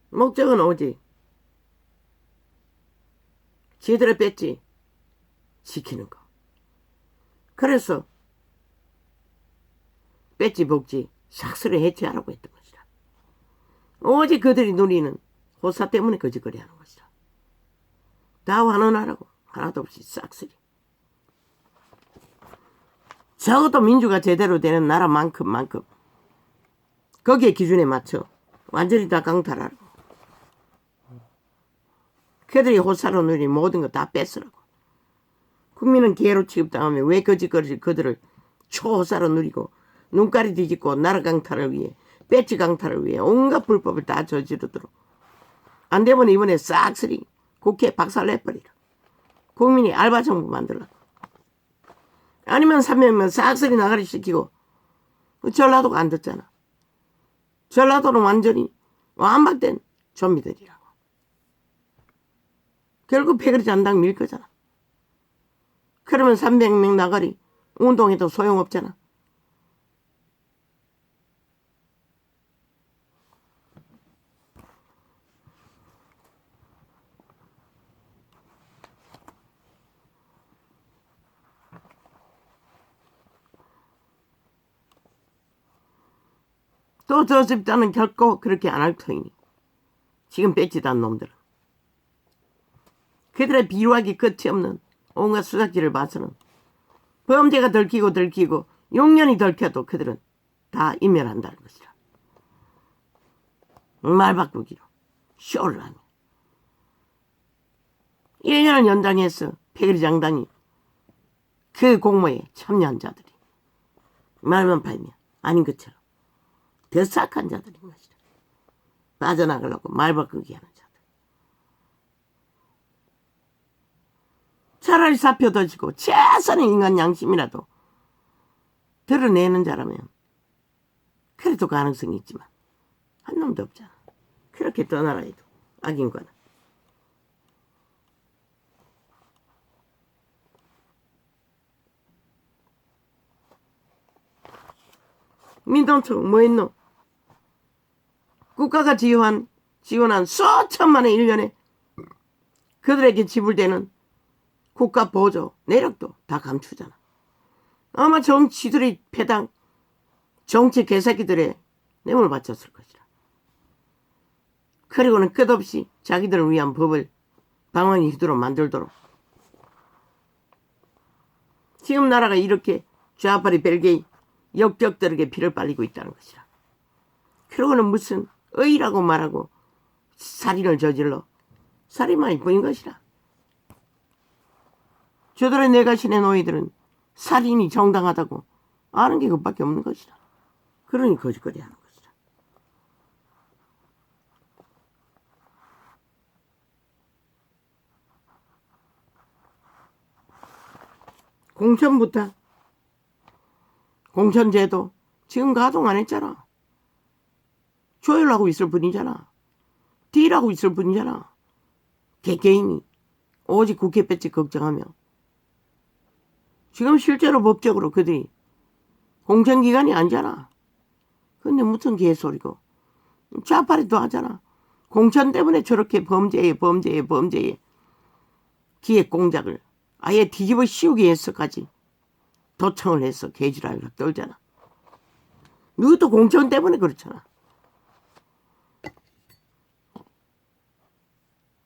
목적은 오직 지들의 배지 지키는 거. 그래서 배지 복지 싹스를 해체하라고 했던 것이다. 오직 그들이 누리는 호사 때문에 거짓거리 하는 것이다. 다 환원하라고 하나도 없이 싹스리. 적어도 민주가 제대로 되는 나라만큼 거기에 기준에 맞춰 완전히 다 강탈하라고. 그들이 호사로 누린 모든 거 다 뺏으라고. 국민은 기회로 취급당하면 왜 거짓거리 그들을 초호사로 누리고 눈깔이 뒤집고 나라 강탈을 위해 배지 강탈을 위해 온갖 불법을 다 저지르도록. 안 되면 이번에 싹쓸이 국회 박살내버리라. 국민이 알바 정부 만들라고. 아니면 300명 싹쓸이 나가리 시키고. 전라도가 안 듣잖아. 전라도는 완전히 완박된 좀비들이라고. 결국 패거리 잔당 밀 거잖아. 그러면 300명 나가리 운동해도 소용없잖아. 또 저 집단은 결코 그렇게 안 할 터이니 지금 뺏지도 않은 놈들은 그들의 비루하기 끝이 없는 온갖 수작질을 봐서는 범죄가 들키고 용년이 들켜도 그들은 다 인멸한다는 것이라. 말 바꾸기로 쇼를 하며 1년을 연장해서 패거리 장단이 그 공모에 참여한 자들이 말만 팔면 아닌 것처럼 더 싹한 자들인 것이라. 빠져나가려고 말 바꾸기 하는 자들. 차라리 사표 던지고 최선의 인간 양심이라도 드러내는 자라면 그래도 가능성이 있지만 한 놈도 없잖아. 그렇게 떠나라 해도 악인과는. 민동총 뭐 했노? 국가가 지원한 수천만의 1년에 그들에게 지불되는 국가 보조 내력도 다 감추잖아. 아마 정치들이 패당 정치 개새끼들의 뇌물 바쳤을 것이라. 그리고는 끝없이 자기들을 위한 법을 방황이 휘두르 만들도록 지금 나라가 이렇게 좌파리 벨게이 역적들에게 피를 빨리고 있다는 것이라. 그러고는 무슨 의라고 말하고 살인을 저질러 살인만이 뿐인 것이라. 저들의 내가신의 노예들은 살인이 정당하다고 아는 게 그것밖에 없는 것이라. 그러니 거짓거리 하는 것이라. 공천부터 공천제도 지금 가동 안 했잖아. 조율하고 있을 뿐이잖아. 딜하고 있을 뿐이잖아. 개개인이 오직 국회 배치 걱정하며 지금 실제로 법적으로 그들이 공천기관이 아니잖아. 근데 무슨 개소리고 좌파리도 하잖아. 공천 때문에 저렇게 범죄에 기획 공작을 아예 뒤집어 씌우기 위해서까지 도청을 해서 개지랄을 떨잖아. 너도 공천 때문에 그렇잖아.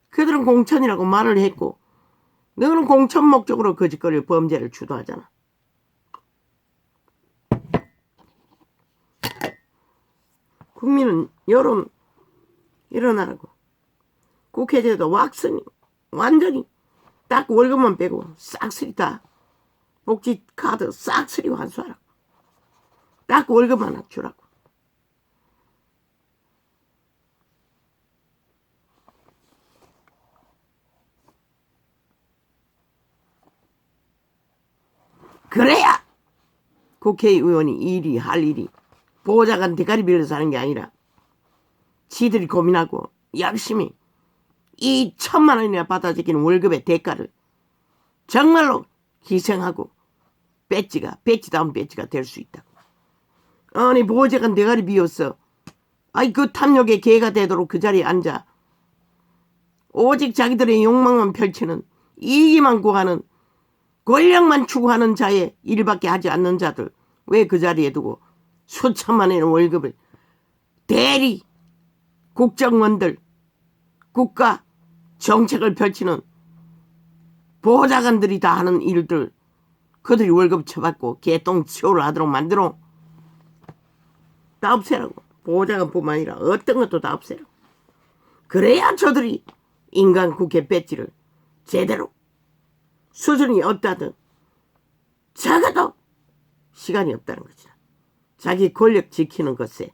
그들은 공천이라고 말을 했고 너는 공천 목적으로 거짓거리를 범죄를 주도하잖아. 국민은 여론 일어나라고 국회제도 왁스니 완전히 딱 월급만 빼고 싹쓸이 다 복지 카드 싹쓸이 환수하라고. 딱 월급만 주라고. 그래야 국회의원이 일이 할 일이 보좌관 대가리 빌려서 하는 게 아니라 지들이 고민하고 열심히 이 1,000만 원이나 받아 적히는 월급의 대가를 정말로 희생하고 배지다운 배지가 될 수 있다고. 아니 보좌관 대가리 비웠어. 아이 그 탐욕의 개가 되도록 그 자리에 앉아 오직 자기들의 욕망만 펼치는 이익만 구하는 권력만 추구하는 자의 일밖에 하지 않는 자들 왜 그 자리에 두고 수천만 원의 월급을 대리 국정원들 국가 정책을 펼치는 보좌관들이 다 하는 일들 그들이 월급 쳐받고 개똥 치호를 하도록 만들어 다 없애라고. 보좌관뿐만 아니라 어떤 것도 다 없애라고. 그래야 저들이 인간 국회 배지를 제대로 수준이 없다든 적어도 시간이 없다는 것이다. 자기 권력 지키는 것에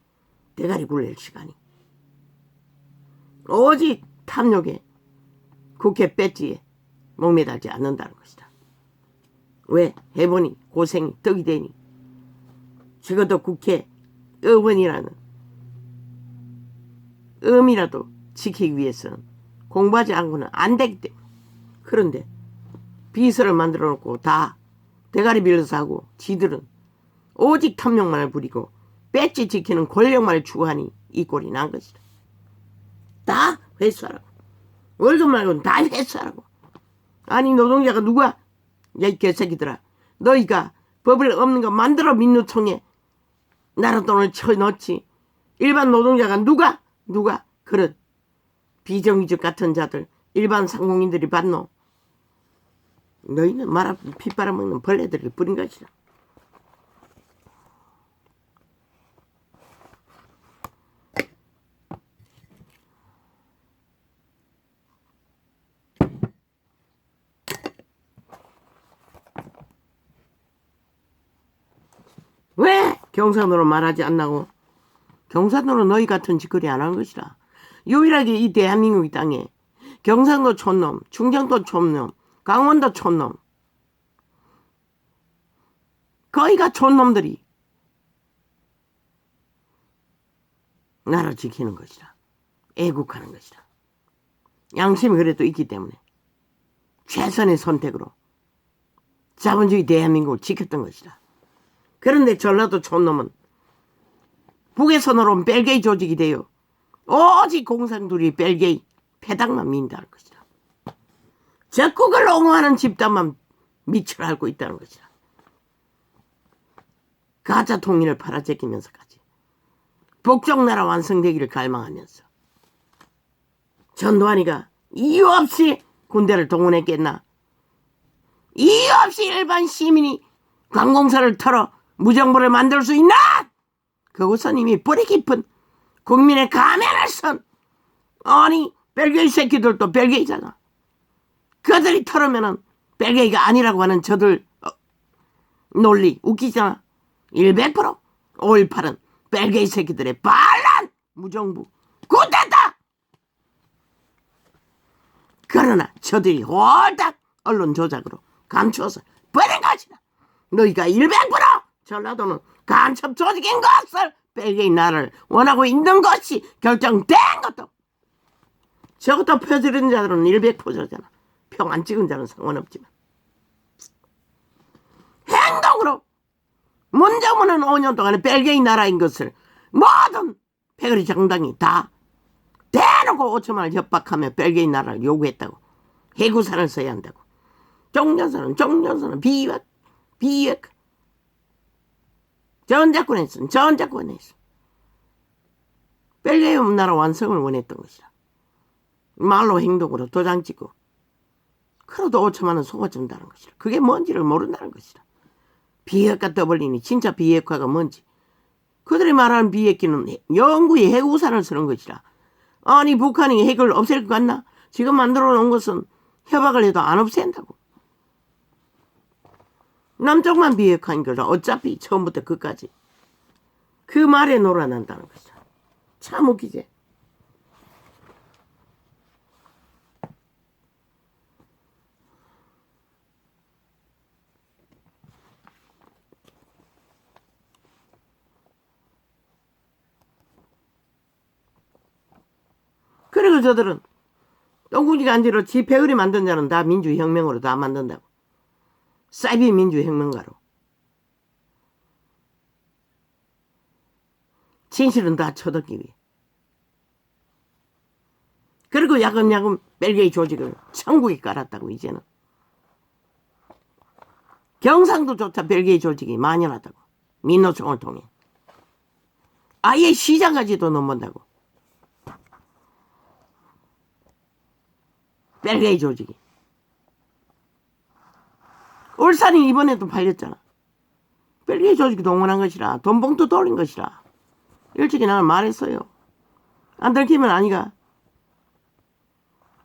대가리 굴릴 시간이 오직 탐욕에 국회 배지에 목매달지 않는다는 것이다. 왜? 해보니 고생이 떡이 되니 적어도 국회 의원이라는 의미라도 지키기 위해서는 공부하지 않고는 안 되기 때문에. 그런데 비서를 만들어 놓고 다 대가리 빌려서 하고 지들은 오직 탐욕만을 부리고 배지 지키는 권력만을 추구하니 이 꼴이 난 것이다. 다 회수하라고. 월급 말고는 다 회수하라고. 아니 노동자가 누구야? 야 이 개새끼들아. 너희가 법을 없는 거 만들어 민노총에 나라 돈을 쳐넣지. 일반 노동자가 누가 그런 비정규직 같은 자들 일반 상공인들이 받노? 너희는 피 빨아먹는 벌레들이 뿌린 것이다. 왜 경산으로 말하지 않나고? 경산으로 너희 같은 짓거리 안 한 것이라. 유일하게 이 대한민국 땅에 경상도 촌놈, 충청도 촌놈, 강원도 촌놈, 거기가 촌놈들이 나라 지키는 것이라. 애국하는 것이라. 양심이 그래도 있기 때문에 최선의 선택으로 자본주의 대한민국을 지켰던 것이라. 그런데 전라도 촌놈은 북에서 놀아온 벨게이 조직이 되어 오직 공산주의 벨게이 패당만 민다는 것이라. 적국을 옹호하는 집단만 밑을 앓고 있다는 것이라. 가짜 통일을 팔아제끼면서까지 북쪽나라 완성되기를 갈망하면서 전두환이가 이유 없이 군대를 동원했겠나? 이유 없이 일반 시민이 관공서를 털어 무정부를 만들 수 있나? 그곳은 이미 뿌리 깊은 국민의 가면을 선 아니 벨게이 새끼들도 벨게이잖아. 그들이 털으면은 벨게이가 아니라고 하는 저들 논리 웃기잖아. 100% 5.18은 벨게이 새끼들의 반란 무정부 쿠데타. 그러나 저들이 홀딱 언론 조작으로 감추어서 버린 것이다. 너희가 100% 전라도는 간첩 조직인 것을 벨게이 나라를 원하고 있는 것이 결정된 것도 저것도 펴지른 자들은 100%잖아. 표 안 찍은 자는 상관없지만 행동으로 문정부는 5년 동안에 벨게이 나라인 것을 모든 패거리 정당이 다 대놓고 5천만 원을 협박하며 벨게이 나라를 요구했다고. 해구산을 써야 한다고. 종전선은 비핵 전작권에서 벨게이 나라 완성을 원했던 것이라. 말로 행동으로 도장 찍고 그래도 5천만 원 속아준다는 것이라. 그게 뭔지를 모른다는 것이라. 비핵화 떠벌리니 진짜 비핵화가 뭔지. 그들이 말하는 비핵기는 영구히 해구산을 쓰는 것이라. 아니 북한이 핵을 없앨 것 같나? 지금 만들어 놓은 것은 협박을 해도 안 없앤다고. 남쪽만 비핵화인 거라. 어차피 처음부터 끝까지 그 말에 놀아난다는 것이라. 참 웃기지. 그리고 저들은 똥구니가 안지로 지 패거리 만든 자는 다 민주혁명으로 다 만든다고. 사이비 민주혁명가로. 진실은 다 쳐듣기 위해. 그리고 야금야금 벨게이 조직을 천국에 깔았다고. 이제는 경상도조차 벨게이 조직이 만연하다고. 민노총을 통해 아예 시장까지도 넘본다고. 벨게이 조직이. 울산이 이번에도 팔렸잖아. 벨게이 조직이 동원한 것이라. 돈봉투 돌린 것이라. 일찍이 나는 말했어요. 안 들키면 아니가.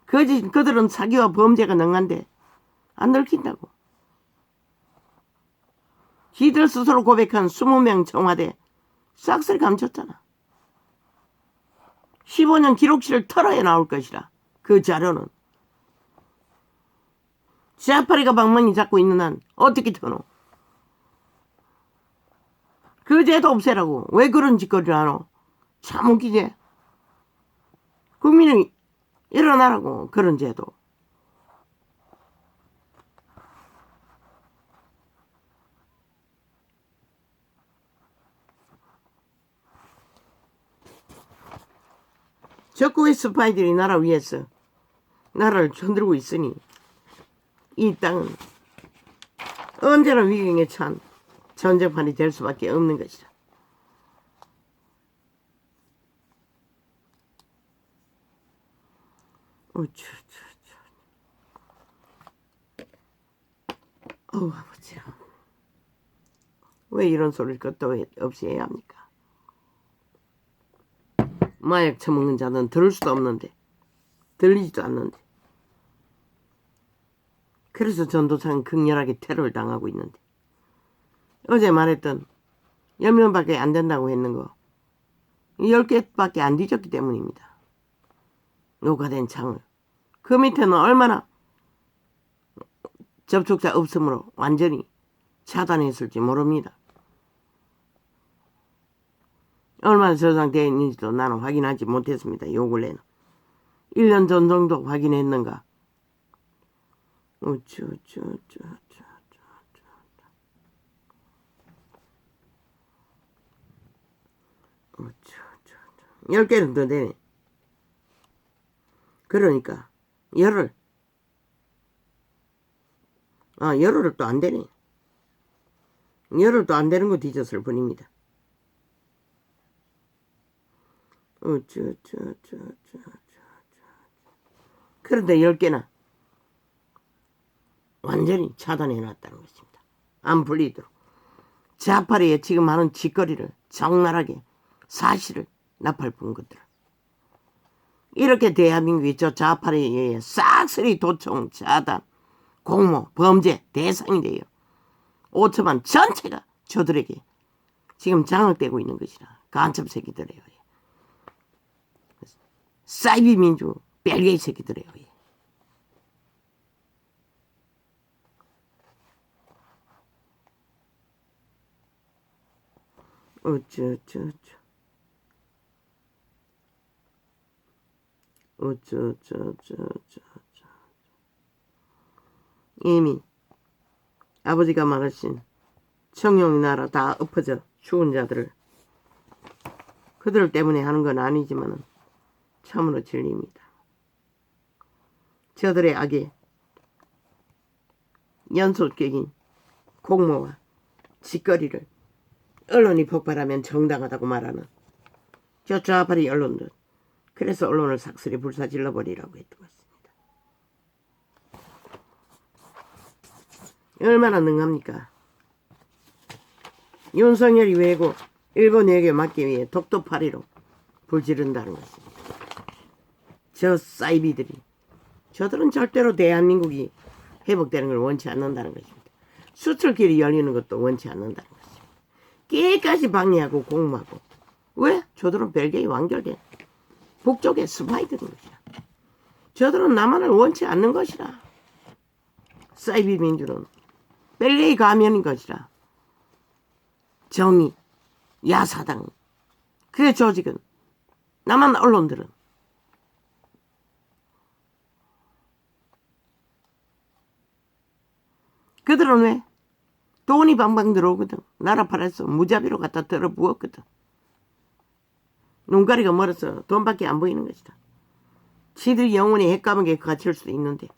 그들은 사기와 범죄가 능한데 안 들킨다고. 지들 스스로 고백한 20명 청와대 싹쓸이 감췄잖아. 15년 기록실을 털어야 나올 것이라. 그 자료는. 시아파리가 방망이 잡고 있는 한 어떻게 터노? 그 죄도 없애라고. 왜 그런 짓거리를 하노? 참 웃기지. 국민이 일어나라고. 그런 죄도. 적국의 스파이들이 나라 위에서 나라를 흔들고 있으니 이 땅은 언제나 위기에 처한 전쟁판이 될 수밖에 없는 것이다. 아버지야. 왜 이런 소리를 끝도 없이 해야 합니까? 마약 처먹는 자는 들을 수도 없는데, 들리지도 않는데. 그래서 전도사는 극렬하게 테러를 당하고 있는데, 어제 말했던 10명밖에 안 된다고 했는 거 10개밖에 안 뒤졌기 때문입니다. 녹화된 창을. 그 밑에는 얼마나 접촉자 없음으로 완전히 차단했을지 모릅니다. 얼마나 저장되어 있는지도 나는 확인하지 못했습니다. 요 근래는. 1년 전 정도 확인했는가. 열 개는 더 되네. 그러니까 열흘 또 안 되네. 열흘 또 안 되는 거 뒤졌을 뿐입니다. 그런데 10개나 완전히 차단해놨다는 것입니다. 안 풀리도록. 자파리에 지금 하는 짓거리를 적나라하게 사실을 나팔뿐 것들. 이렇게 대한민국이 저 좌파리에 의해 싹쓸이 도청, 차단, 공모, 범죄 대상이 돼요. 5천만 전체가 저들에게 지금 장악되고 있는 것이라. 간첩 새끼들이에요. 사이비 민주 벨게이 새끼들이에요. 이미 아버지가 말하신 청룡 나라 다 엎어져 죽은 자들을 그들 때문에 하는 건 아니지만 참으로 진리입니다. 저들의 악에 연속적인 공모와 짓거리를 언론이 폭발하면 정당하다고 말하는 저 좌파리 언론들. 그래서 언론을 삭스리 불사질러 버리라고 했던 것입니다. 얼마나 능합니까? 윤석열이 외고 일본 외교에 막기 위해 독도파리로 불지른다는 것입니다. 저 사이비들이 저들은 절대로 대한민국이 회복되는 걸 원치 않는다는 것입니다. 수출길이 열리는 것도 원치 않는다는 것입니다. 깨까지 방해하고 공모하고. 왜? 저들은 벨기에 완결된 북쪽의 스파이들인 것이라. 저들은 남한을 원치 않는 것이라. 사이비 민주는 벨기에 가면인 것이라. 정의, 야사당, 그 조직은 남한 언론들은 그들은 왜? 돈이 방방 들어오거든. 나라 팔아서 무자비로 갖다 들어 부었거든. 눈가리가 멀어서 돈밖에 안 보이는 것이다. 지들이 영원히 핵감옥에 갇힐 수도 있는데.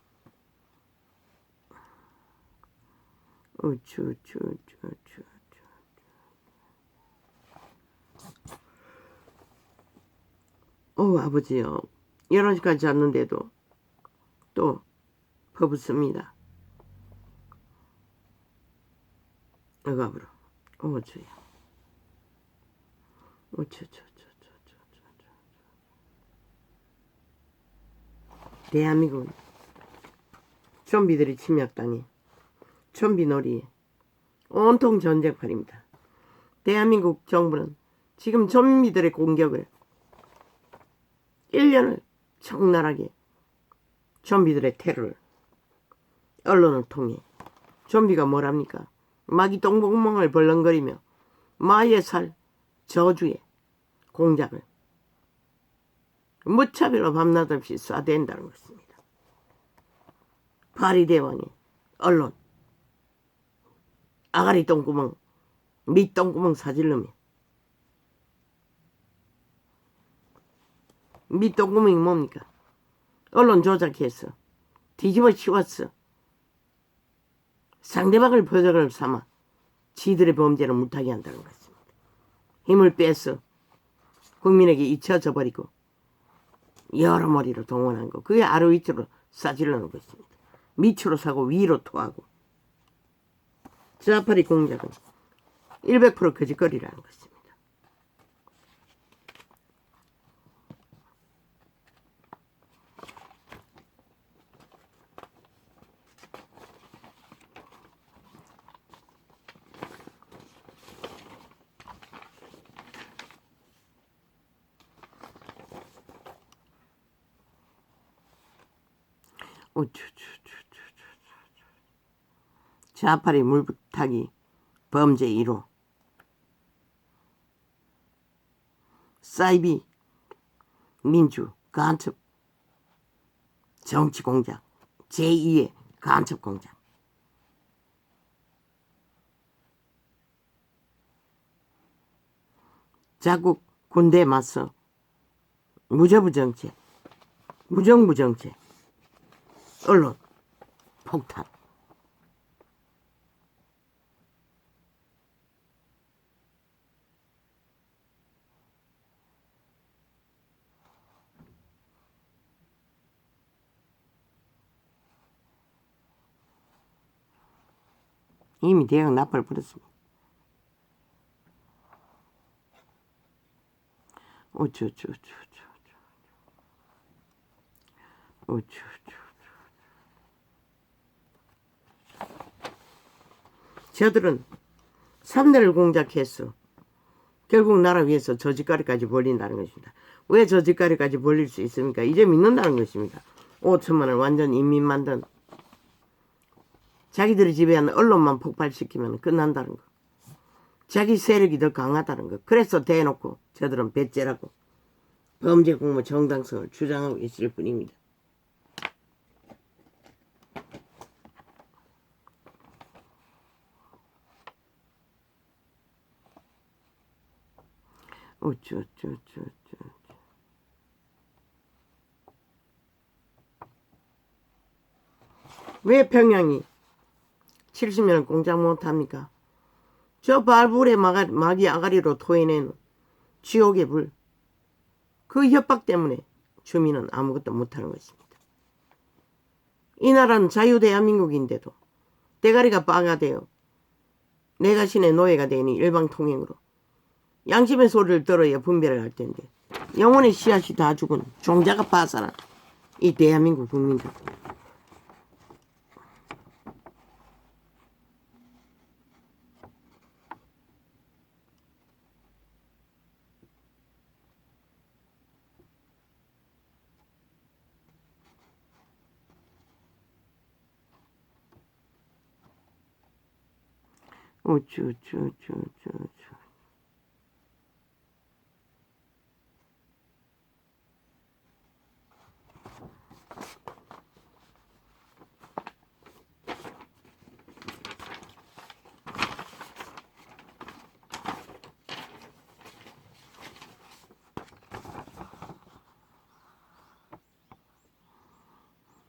아버지요. 11시까지 잤는데도 또 퍼붓습니다. 억압으로. 주야. 대한민국은 좀비들이 침략당해 좀비놀이에 온통 전쟁판입니다. 대한민국 정부는 지금 좀비들의 공격을 1년을 적나라하게 좀비들의 테러를 언론을 통해 좀비가 뭐랍니까? 마귀 똥구멍을 벌렁거리며 마의 살 저주의 공작을 무차별로 밤낮 없이 쏴댄다는 것입니다. 파리대왕의 언론 아가리 똥구멍 밑똥구멍 사질러며 밑똥구멍이 뭡니까? 언론 조작해서 뒤집어 씌웠어. 상대방을 버적을 삼아 지들의 범죄를 물타기 한다는 것입니다. 힘을 빼서 국민에게 잊혀져 버리고 여러 머리로 동원한 거. 그게 아르위치로 싸질러 놓은 것입니다. 밑으로 사고 위로 토하고. 자파리 공작은 100% 거짓거리라는 것입니다. 자파리 물타기 범죄 1호. 사이비 민주 간첩 정치 공작 제2의 간첩 공작. 자국 군대에 맞서 무저부 정책, 무정부 정책, 언론 폭탄. 이미 대학 나팔 불었습니다. 저들은 3대를 공작해서 결국 나라 위해서 저짓거리까지 벌린다는 것입니다. 왜 저짓거리까지 벌릴 수 있습니까? 이제 믿는다는 것입니다. 5천만 원 완전 인민 만든 자기들이 지배하는 언론만 폭발시키면 끝난다는 거. 자기 세력이 더 강하다는 거. 그래서 대놓고 저들은 배째라고 범죄 공모 정당성을 주장하고 있을 뿐입니다. 왜 평양이 70년을 공작 못합니까? 저 발불의 마귀 아가리로 토해낸 지옥의 불. 그 협박 때문에 주민은 아무것도 못하는 것입니다. 이 나라는 자유대한민국인데도 대가리가 빠가 되어 내 자신의 노예가 되니 일방통행으로 양심의 소리를 들어야 분별을 할 텐데 영혼의 씨앗이 다 죽은 종자가 파산한 이 대한민국 국민들.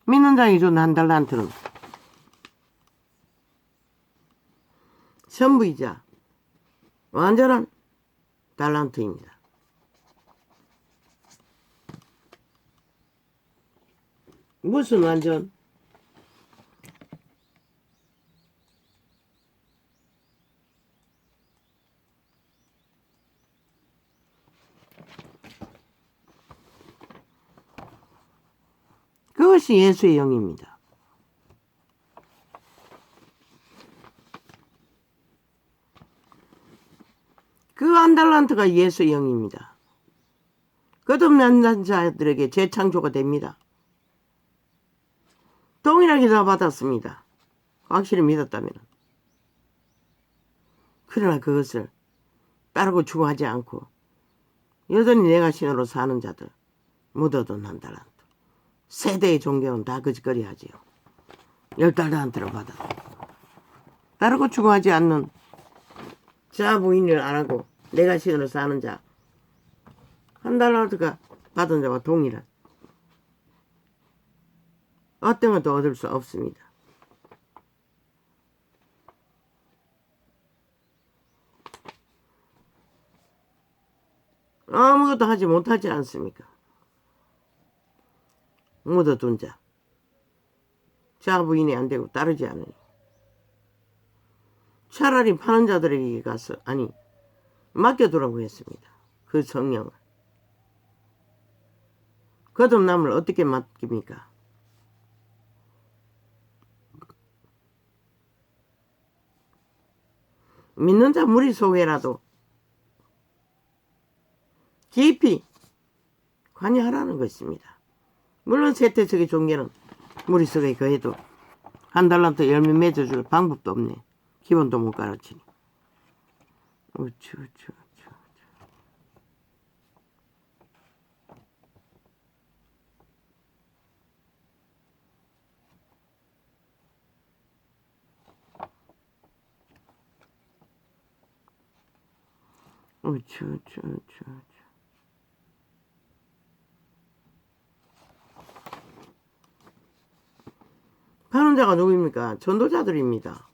믿는 자에게 준 한 달란트는 전부이자 완전한 달란트입니다. 무슨 완전? 그것이 예수의 영입니다. 그 한 달란트가 예수의 영입니다. 거듭난 자들에게 재창조가 됩니다. 동일하게 다 받았습니다. 확실히 믿었다면. 그러나 그것을 따르고 추구하지 않고 여전히 내가 신으로 사는 자들 묻어둔 한 달란트. 세대의 존경은 다 거짓거리 하지요. 10달란트를 받아. 따르고 추구하지 않는 자 부인을 안 하고 내가 신으로 사는 자 한 달란트가 받은 자와 동일한 어떤 것도 얻을 수 없습니다. 아무것도 하지 못하지 않습니까? 묻어둔 자 부인이 안 되고 따르지 않으니 차라리 파는 자들에게 가서 맡겨두라고 했습니다. 그 성령을. 거듭남을 어떻게 맡깁니까? 믿는 자 무리 속에라도 깊이 관여하라는 것입니다. 물론 세태적인 종교는 무리 속에 거해도 한 달란트 열매 맺어줄 방법도 없네. 기본도 못 가르치니. 우쭈쭈쭈쭈. 우쭈쭈쭈쭈. 파는 자가 누구입니까? 전도자들입니다.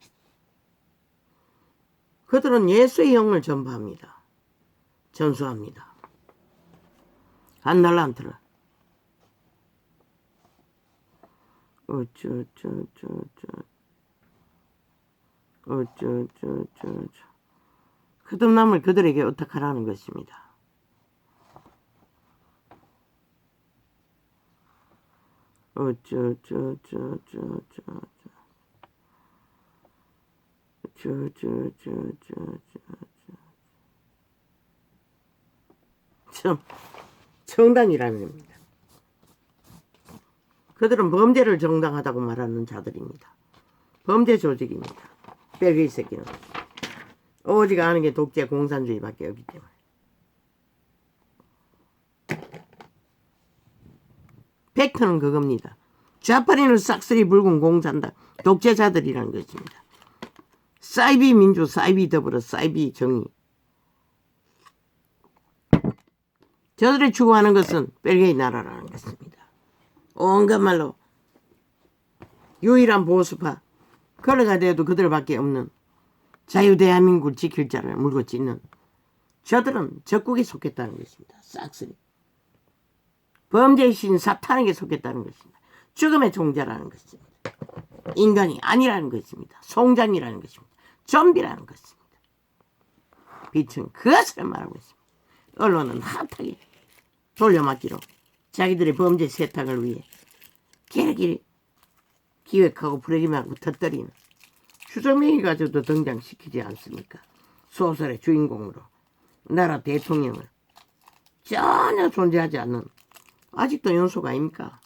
그들은 예수의 영을 전파합니다. 전수합니다. 한 달란트를. 거듭남을 그들에게 어떡하라는 것입니다. 정당이라는 겁니다. 그들은 범죄를 정당하다고 말하는 자들입니다. 범죄 조직입니다. 벨기에 새끼는 오직 아는 게 독재 공산주의밖에 없기 때문에. 팩트는 그겁니다. 좌파리는 싹쓸이 붉은 공산당 독재자들이라는 것입니다. 사이비 민주, 사이비 더불어, 사이비 정의. 저들이 추구하는 것은 벨기에 나라라는 것입니다. 온갖 말로 유일한 보수파, color가 돼도 그들밖에 없는 자유대한민국을 지킬 자를 물고 찢는 저들은 적국에 속했다는 것입니다. 싹쓸이. 범죄의 신 사탄에게 속했다는 것입니다. 죽음의 종자라는 것입니다. 인간이 아니라는 것입니다. 송장이라는 것입니다. 좀비라는 것입니다. 빛은 그것을 말하고 있습니다. 언론은 핫하게 돌려막기로 자기들의 범죄 세탁을 위해 계획이 기획하고 부르기만 하고 터뜨리는 추정명이 가지고도 등장시키지 않습니까? 소설의 주인공으로 나라 대통령을 전혀 존재하지 않는 아직도 연소가 아닙니까?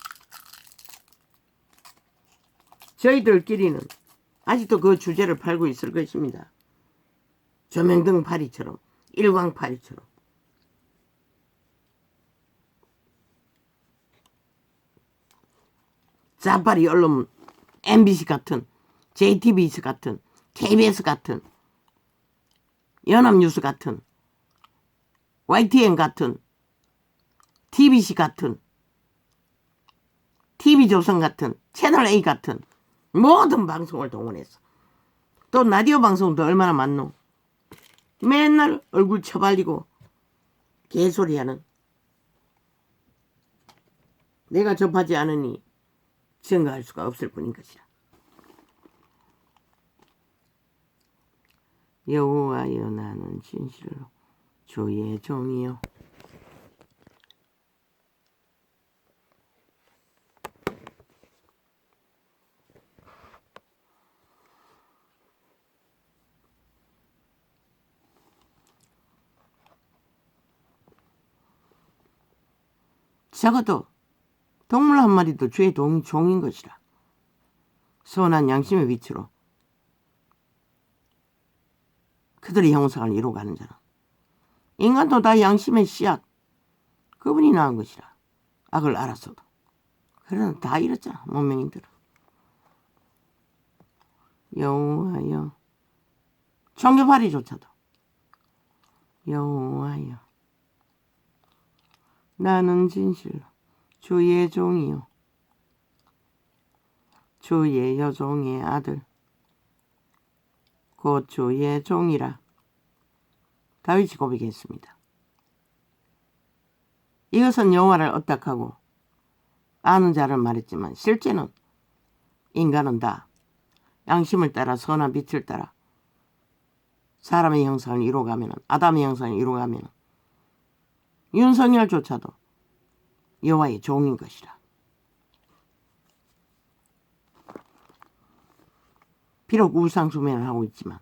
저희들끼리는 아직도 그 주제를 팔고 있을 것입니다. 조명등 파리처럼, 일광 파리처럼. 자파리 언론 MBC 같은, JTBC 같은, KBS 같은, 연합뉴스 같은, YTN 같은, TBC 같은, TV조선 같은, 채널A 같은 모든 방송을 동원해서 또 라디오 방송도 얼마나 많노. 맨날 얼굴 처발리고 개소리하는, 내가 접하지 않으니 증거할 수가 없을 뿐인 것이라. 여호와여, 나는 진실로 주의 종이요. 적어도 동물 한 마리도 주의 종인 것이라. 선한 양심의 위치로 그들의 형상을 이루어가는 자는 인간도 다 양심의 씨앗, 그분이 낳은 것이라. 악을 알았어도. 그러나 다 이렇잖아, 문명인들은. 여호와여, 종교파리조차도 여호와여, 나는 진실로 주의 종이요, 주의 여종의 아들, 곧 주의 종이라 다윗이 고백했습니다. 이것은 여호와를 어떡하고 아는 자를 말했지만 실제는 인간은 다 양심을 따라 선한 빛을 따라 사람의 형상을 이루어가면 아담의 형상을 이루어가면 윤석열조차도 여호와의 종인 것이라. 비록 우상숭배를 하고 있지만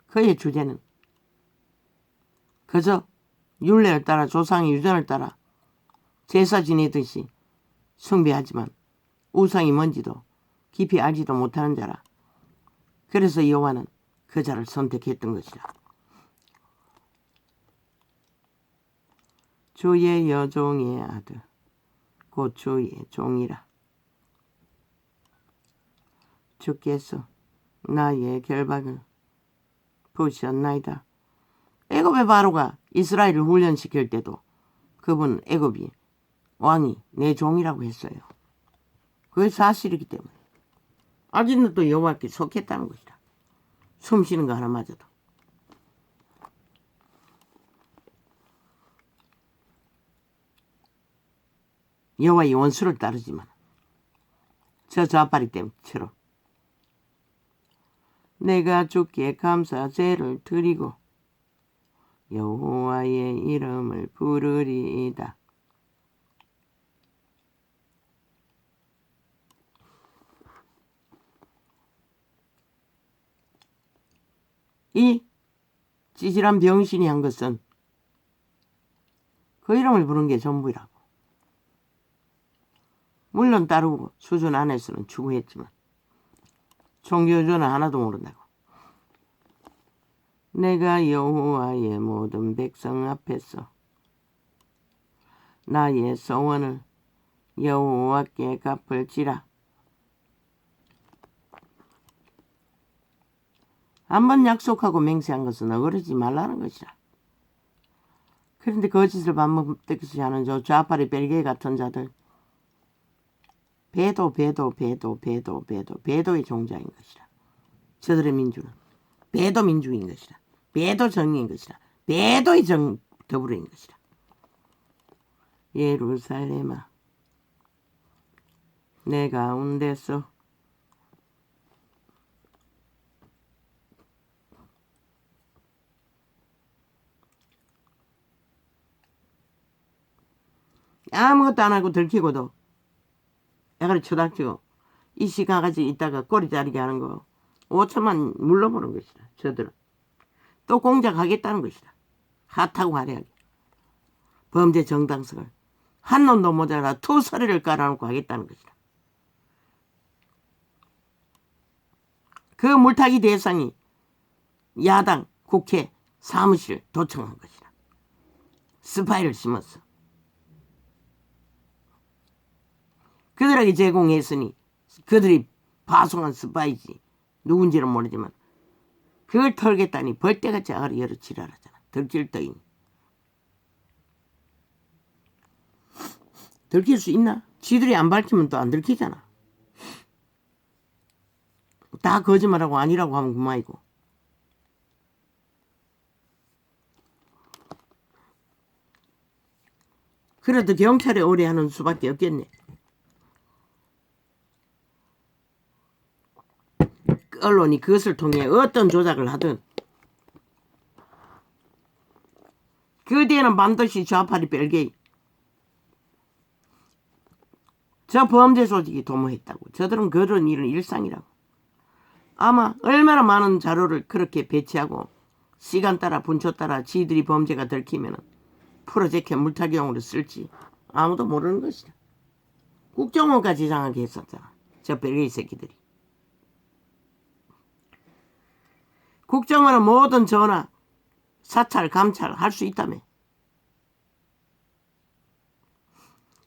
그의 주제는 그저 율례를 따라 조상의 유전을 따라 제사 지내듯이 숭배하지만 우상이 뭔지도 깊이 알지도 못하는 자라. 그래서 여호와는 그 자를 선택했던 것이라. 주의 여종의 아들 곧 주의 종이라. 주께서 나의 결박을 보셨나이다. 애굽의 바로가 이스라엘을 훈련시킬 때도 그분 애굽이 왕이 내 종이라고 했어요. 그게 사실이기 때문에 아직도 또 여호와께 속했다는 것이다. 숨 쉬는 거 하나마저도. 여호와의 원수를 따르지만 저 좌파리 때문처럼 내가 주께 감사제를 드리고 여호와의 이름을 부르리이다. 이 찌질한 병신이 한 것은 그 이름을 부른 게 전부라고. 물론 따르고 수준 안에서는 추구했지만 종교조는 하나도 모른다고. 내가 여호와의 모든 백성 앞에서 나의 소원을 여호와께 갚을지라. 한번 약속하고 맹세한 것은 어그러지 말라는 것이라. 그런데 거짓을 반복되듯이 하는 저 좌파리 벨기에 같은 자들 배도의 종자인 것이라. 저들의 민주는 배도 민주인 것이라. 배도 정의인 것이라. 배도의 더불어인 것이라. 예루살렘아 내 가운데서 아무것도 안 하고 들키고도 애가를 쳐닥치고 이 시간까지 있다가 꼬리 자르게 하는 거 5천만 물러보는 것이다. 저들은 또 공작하겠다는 것이다. 핫하고 화려하게 범죄 정당성을 한 놈도 모자라 투서리를 깔아놓고 하겠다는 것이다. 그 물타기 대상이 야당, 국회, 사무실 도청한 것이다. 스파이를 심었어. 그들에게 제공했으니 그들이 파송한 스파이지 누군지는 모르지만 그걸 털겠다니 벌떼같이 아가리 열어 지랄하잖아. 들킬떠인. 들킬 수 있나? 지들이 안 밝히면 또 안 들키잖아. 다 거짓말하고 아니라고 하면 그만이고. 그래도 경찰에 의뢰하는 수밖에 없겠네. 언론이 그것을 통해 어떤 조작을 하든 그 뒤에는 반드시 좌파리 벨게이 저 범죄 조직이 도모했다고. 저들은 그런 일은 일상이라고. 아마 얼마나 많은 자료를 그렇게 배치하고 시간 따라 분초 따라 지들이 범죄가 들키면 프로젝트 물타기용으로 쓸지 아무도 모르는 것이다. 국정원까지 이상하게 했었잖아. 저 벨게이 새끼들이. 국정원은 모든 전화, 사찰, 감찰 할 수 있다며.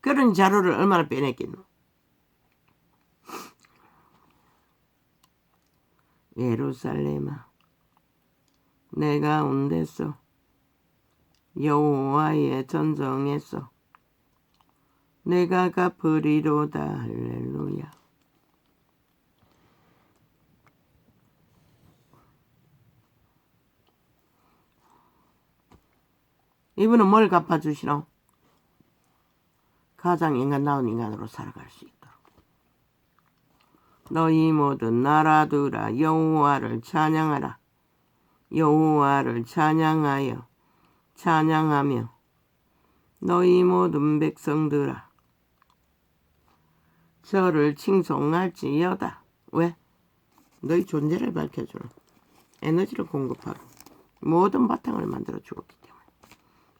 그런 자료를 얼마나 빼냈겠노. 예루살렘아 내 가운데서 여호와의 전정에서 내가 갚으리로다. 할렐루야. 이분은 뭘 갚아주시노? 가장 인간다운 인간으로 살아갈 수 있도록. 너희 모든 나라들아 여호와를 찬양하라. 여호와를 찬양하여 찬양하며 너희 모든 백성들아 저를 칭송할지어다. 왜? 너희 존재를 밝혀주는 에너지를 공급하고 모든 바탕을 만들어 주었기 때문에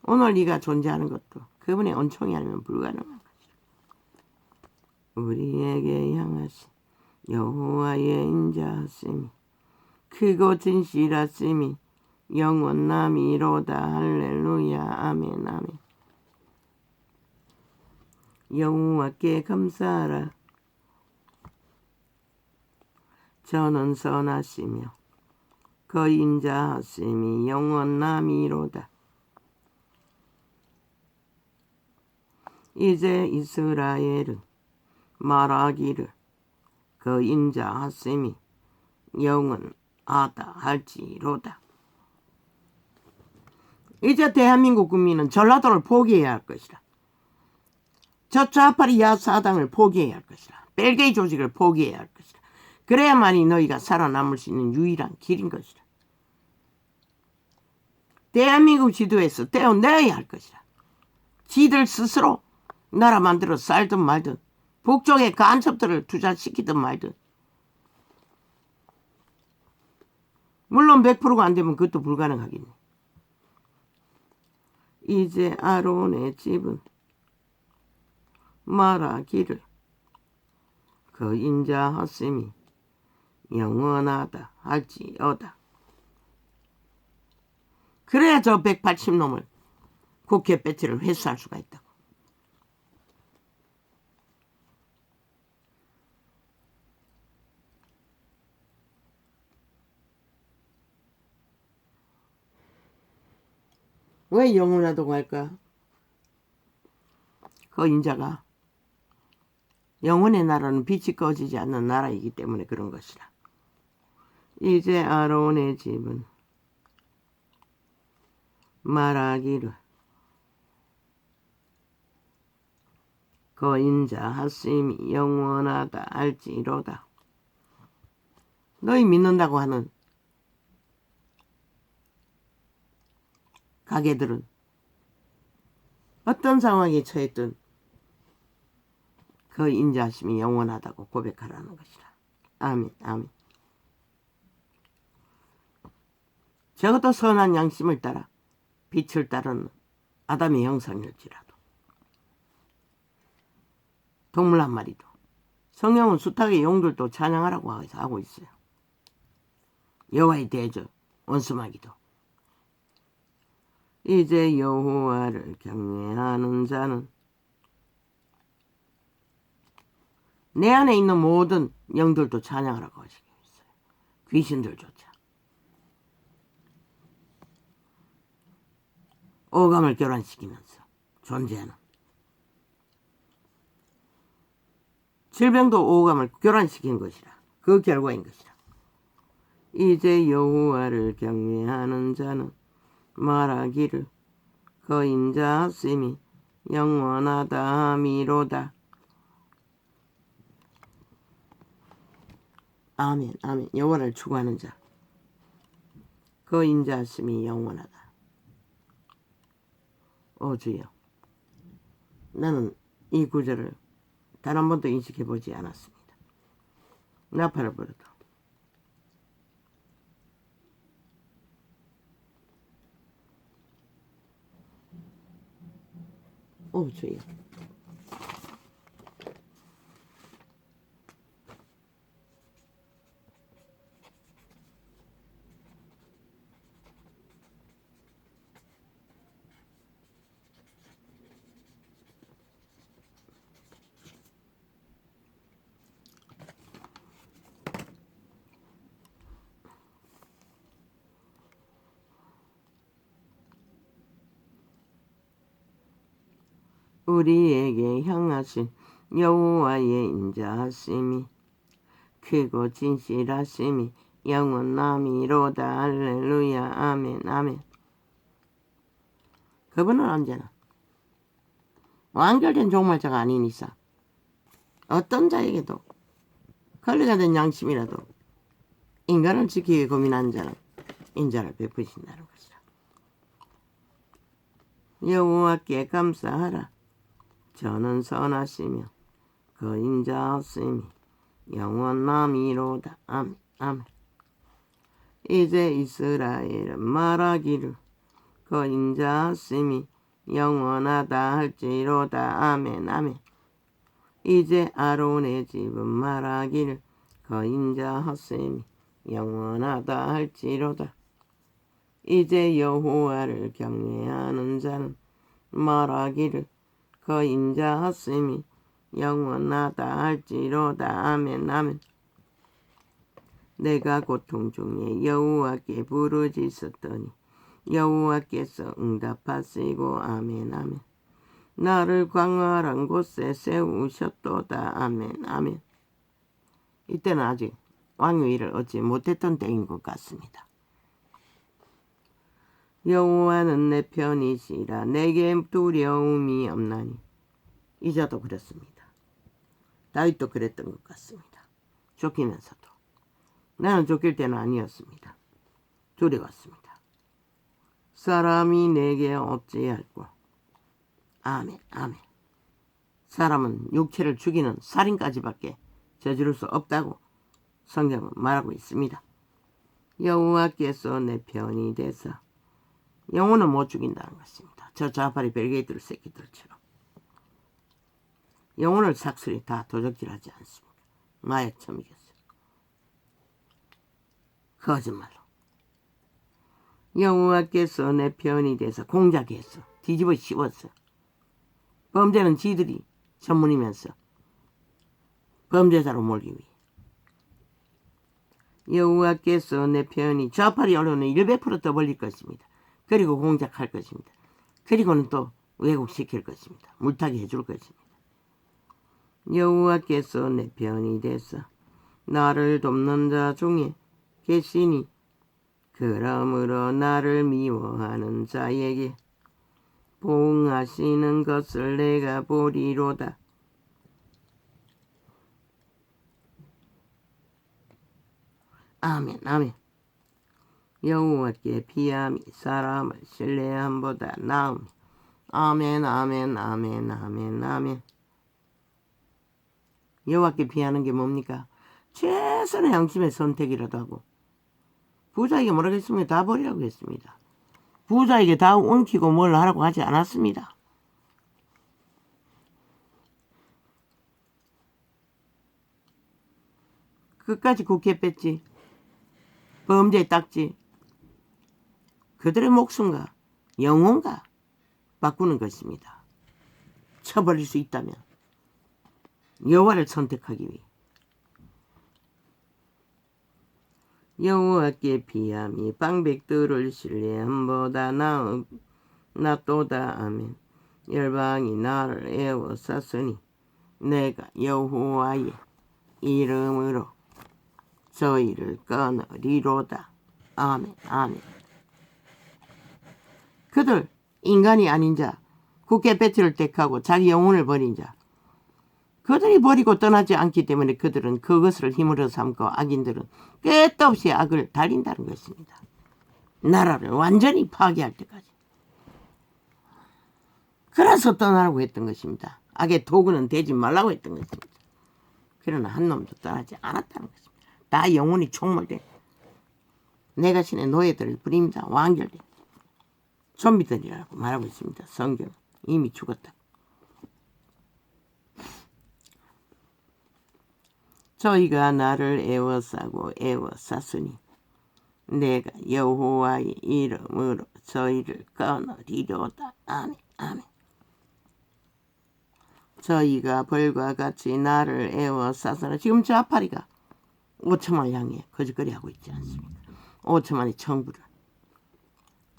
오늘 네가 존재하는 것도 그분의 은총이 아니면 불가능한 것이다. 우리에게 향하신 여호와의 인자하심이 크고 진실하심이 영원함이로다. 할렐루야. 아멘. 아멘. 여호와께 감사하라. 저는 선하시며 그 인자하심이 영원함이로다. 이제 이스라엘은 말하기를 그 인자하심이 영원하다 할지로다. 이제 대한민국 국민은 전라도를 포기해야 할 것이다. 저 좌파리 야사당을 포기해야 할 것이다. 벨게이 조직을 포기해야 할 것이다. 그래야만이 너희가 살아남을 수 있는 유일한 길인 것이다. 대한민국 지도에서 떼어내야 할 것이다. 지들 스스로 나라 만들어 살든 말든 북쪽의 간첩들을 투자시키든 말든 물론 100%가 안 되면 그것도 불가능하겠네. 이제 아론의 집은 말하기를 그 인자하심이 영원하다 할지어다. 그래야 저 180놈을 국회 배치를 회수할 수가 있다고. 왜 영원하다고 할까? 그 인자가 영원의 나라는 빛이 꺼지지 않는 나라이기 때문에 그런 것이라. 이제 아론의 집은 말하기를 그 인자하심이 영원하다 할지로다. 너희 믿는다고 하는 가게들은 어떤 상황에 처했든 그 인자하심이 영원하다고 고백하라는 것이라. 아멘. 아멘. 적어도 선한 양심을 따라 빛을 따르는 아담의 형상일지라도 동물 한 마리도 성령은 숱하게 용들도 찬양하라고 하고 있어요. 여호와의 대저 원수마귀도 이제 여호와를 경외하는 자는 내 안에 있는 모든 영들도 찬양하라고 하시고 있어요. 귀신들조차 오감을 교란시키면서 존재하는 질병도 오감을 교란시킨 것이라. 그 결과인 것이라. 이제 여호와를 경외하는 자는 말하기를 그 인자하심이 영원하다 함이로다. 아멘. 아멘. 여호와를 추구하는 자 그 인자하심이 영원하다. 오 주여, 나는 이 구절을 단 한 번도 인식해보지 않았습니다. 나팔을 불어도 오 주여, 우리에게 향하신 여호와의 인자하심이 크고 진실하심이 영원함이로다. 할렐루야. 아멘. 아멘. 그분은 언제나 완결된 종말자가 아닌 이상 어떤 자에게도 걸레가 된 양심이라도 인간을 지키기 고민한 자는 인자를 베푸신다는 것이라. 여호와께 감사하라. 저는 선하시며 그 인자 없음이 영원함이로다. 아멘. 아멘. 이제 이스라엘은 말하기를 그 인자 없음이 영원하다 할지로다. 아멘. 아멘. 이제 아론의 집은 말하기를 그 인자 없음이 영원하다 할지로다. 이제 여호와를 경외하는 자는 말하기를 그 인자 없음이 영원하다 할지로다. 아멘. 아멘. 내가 고통 중에 여호와께 부르짖었더니 여호와께서 응답하시고 아멘. 아멘. 나를 광활한 곳에 세우셨도다. 아멘. 아멘. 이때는 아직 왕위를 얻지 못했던 때인 것 같습니다. 여호와는 내 편이시라. 내게 두려움이 없나니. 이자도 그랬습니다. 다윗도 그랬던 것 같습니다. 쫓기면서도. 나는 쫓길 때는 아니었습니다. 두려웠습니다. 사람이 내게 어찌할꼬. 아멘. 아멘. 사람은 육체를 죽이는 살인까지밖에 저지를 수 없다고 성경은 말하고 있습니다. 여호와께서 내 편이 되사 영혼은 못 죽인다는 것입니다. 저 좌파리 벨게이들 새끼들처럼 영혼을 삭슬이 다 도적질하지 않습니다. 마약 처먹였어요. 거짓말로. 여호와께서 내 편이 돼서 공작했어. 뒤집어 씌웠어. 범죄는 지들이 전문이면서 범죄자로 몰기 위해. 여호와께서 내 편이 좌파리 언론은 100% 떠벌릴 것입니다. 그리고 공작할 것입니다. 그리고는 또 왜곡시킬 것입니다. 물타기 해줄 것입니다. 여호와께서 내 편이 돼서 나를 돕는 자 중에 계시니 그러므로 나를 미워하는 자에게 보응하시는 것을 내가 보리로다. 아멘. 아멘. 여호와께 피함이 사람을 신뢰함보다 나으니. 아멘. 아멘. 아멘. 아멘. 아멘. 여호와께 피하는 게 뭡니까? 최선의 양심의 선택이라도 하고 부자에게 뭐라고 했습니까? 다 버리라고 했습니다. 부자에게 다 옮기고 뭘 하라고 하지 않았습니다. 끝까지 국회 뺐지. 범죄에 닦지. 그들의 목숨과 영혼과 바꾸는 것입니다. 쳐버릴 수 있다면 여호와를 선택하기 위해. 여호와께 피함이 방백들을 신뢰함보다 낫도다. 아멘. 열방이 나를 에워쌌으니 내가 여호와의 이름으로 저희를 끊으리로다. 아멘. 아멘. 그들 인간이 아닌 자, 국회 배틀을 택하고 자기 영혼을 버린 자, 그들이 버리고 떠나지 않기 때문에 그들은 그것을 힘으로 삼고 악인들은 끝도 없이 악을 달린다는 것입니다. 나라를 완전히 파괴할 때까지. 그래서 떠나라고 했던 것입니다. 악의 도구는 되지 말라고 했던 것입니다. 그러나 한 놈도 떠나지 않았다는 것입니다. 다 영혼이 총몰된 내가 신의 노예들을 부립니다. 완결된 좀비들이라고 말하고 있습니다. 성경은 이미 죽었다. 저희가 나를 에워싸고 에워쌌으니 내가 여호와의 이름으로 저희를 끊으리로다. 아멘. 아멘. 저희가 벌과 같이 나를 에워쌌으나 지금 좌파리가 5천만을 향해 거짓거리하고 있지 않습니까? 5천만의 정부를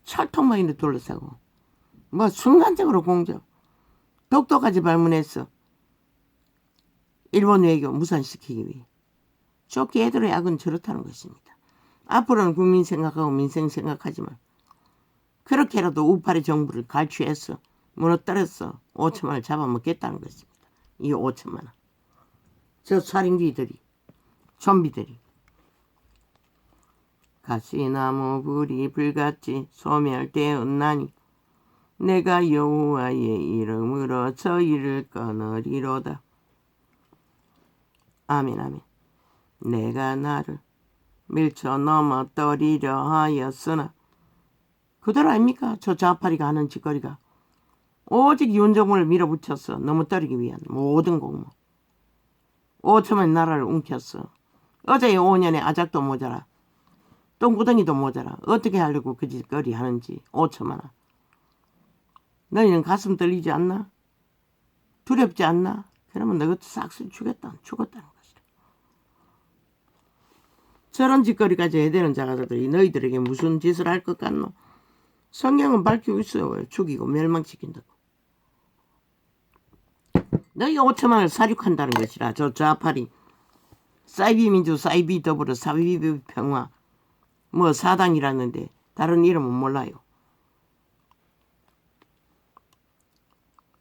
철통망이로 둘러싸고 뭐 순간적으로 공격 독도까지 방문해서 일본 외교 무산시키기 위해 좋게 애들의 악은 저렇다는 것입니다. 앞으로는 국민 생각하고 민생 생각하지만 그렇게라도 우파리 정부를 갈취해서 무너뜨려서 5천만 원을 잡아먹겠다는 것입니다. 이 5천만 원. 저 살인귀들이, 좀비들이. 가시나무 불이 불같이 소멸되었나니 내가 여호와의 이름으로 저희를 끊으리로다. 아멘 아멘. 내가 나를 밀쳐 넘어뜨리려 하였으나 그대로 아닙니까? 저 좌파리가 하는 짓거리가. 오직 윤정을 밀어붙였어. 넘어뜨리기 위한 모든 공무. 5천만 나라를 움켰어. 어제의 5년의 아작도 모자라. 똥구덩이도 모자라. 어떻게 하려고 그 짓거리 하는지. 5천만 원. 너희는 가슴 떨리지 않나? 두렵지 않나? 그러면 너희도 싹쓸이 죽었다는 것이다. 저런 짓거리까지 해대는 자가들이 너희들에게 무슨 짓을 할 것 같노? 성경은 밝히고 있어요. 죽이고 멸망시킨다고. 너희 5천만 원을 사륙한다는 것이라. 저 좌파리. 사이비 민주, 사이비 더불어, 사이비 평화. 뭐 사당이라는데 다른 이름은 몰라요.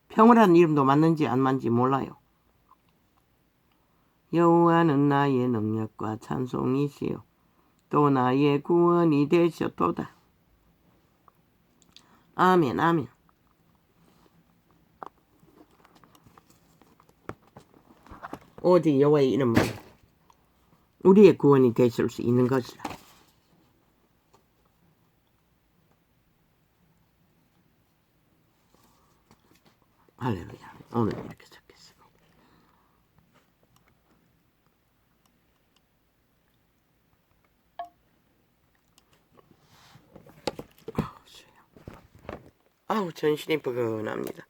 평화라는 이름도 맞는지 안 맞는지 몰라요. 여호와는 나의 능력과 찬송이시요 또 나의 구원이 되셨도다. 아멘 아멘. 오직 여호와의 이름만 우리의 구원이 되실 수 있는 것이라. 할렐루야. 오늘 이렇게 적겠습니다. 아우 전신이 뻐근합니다.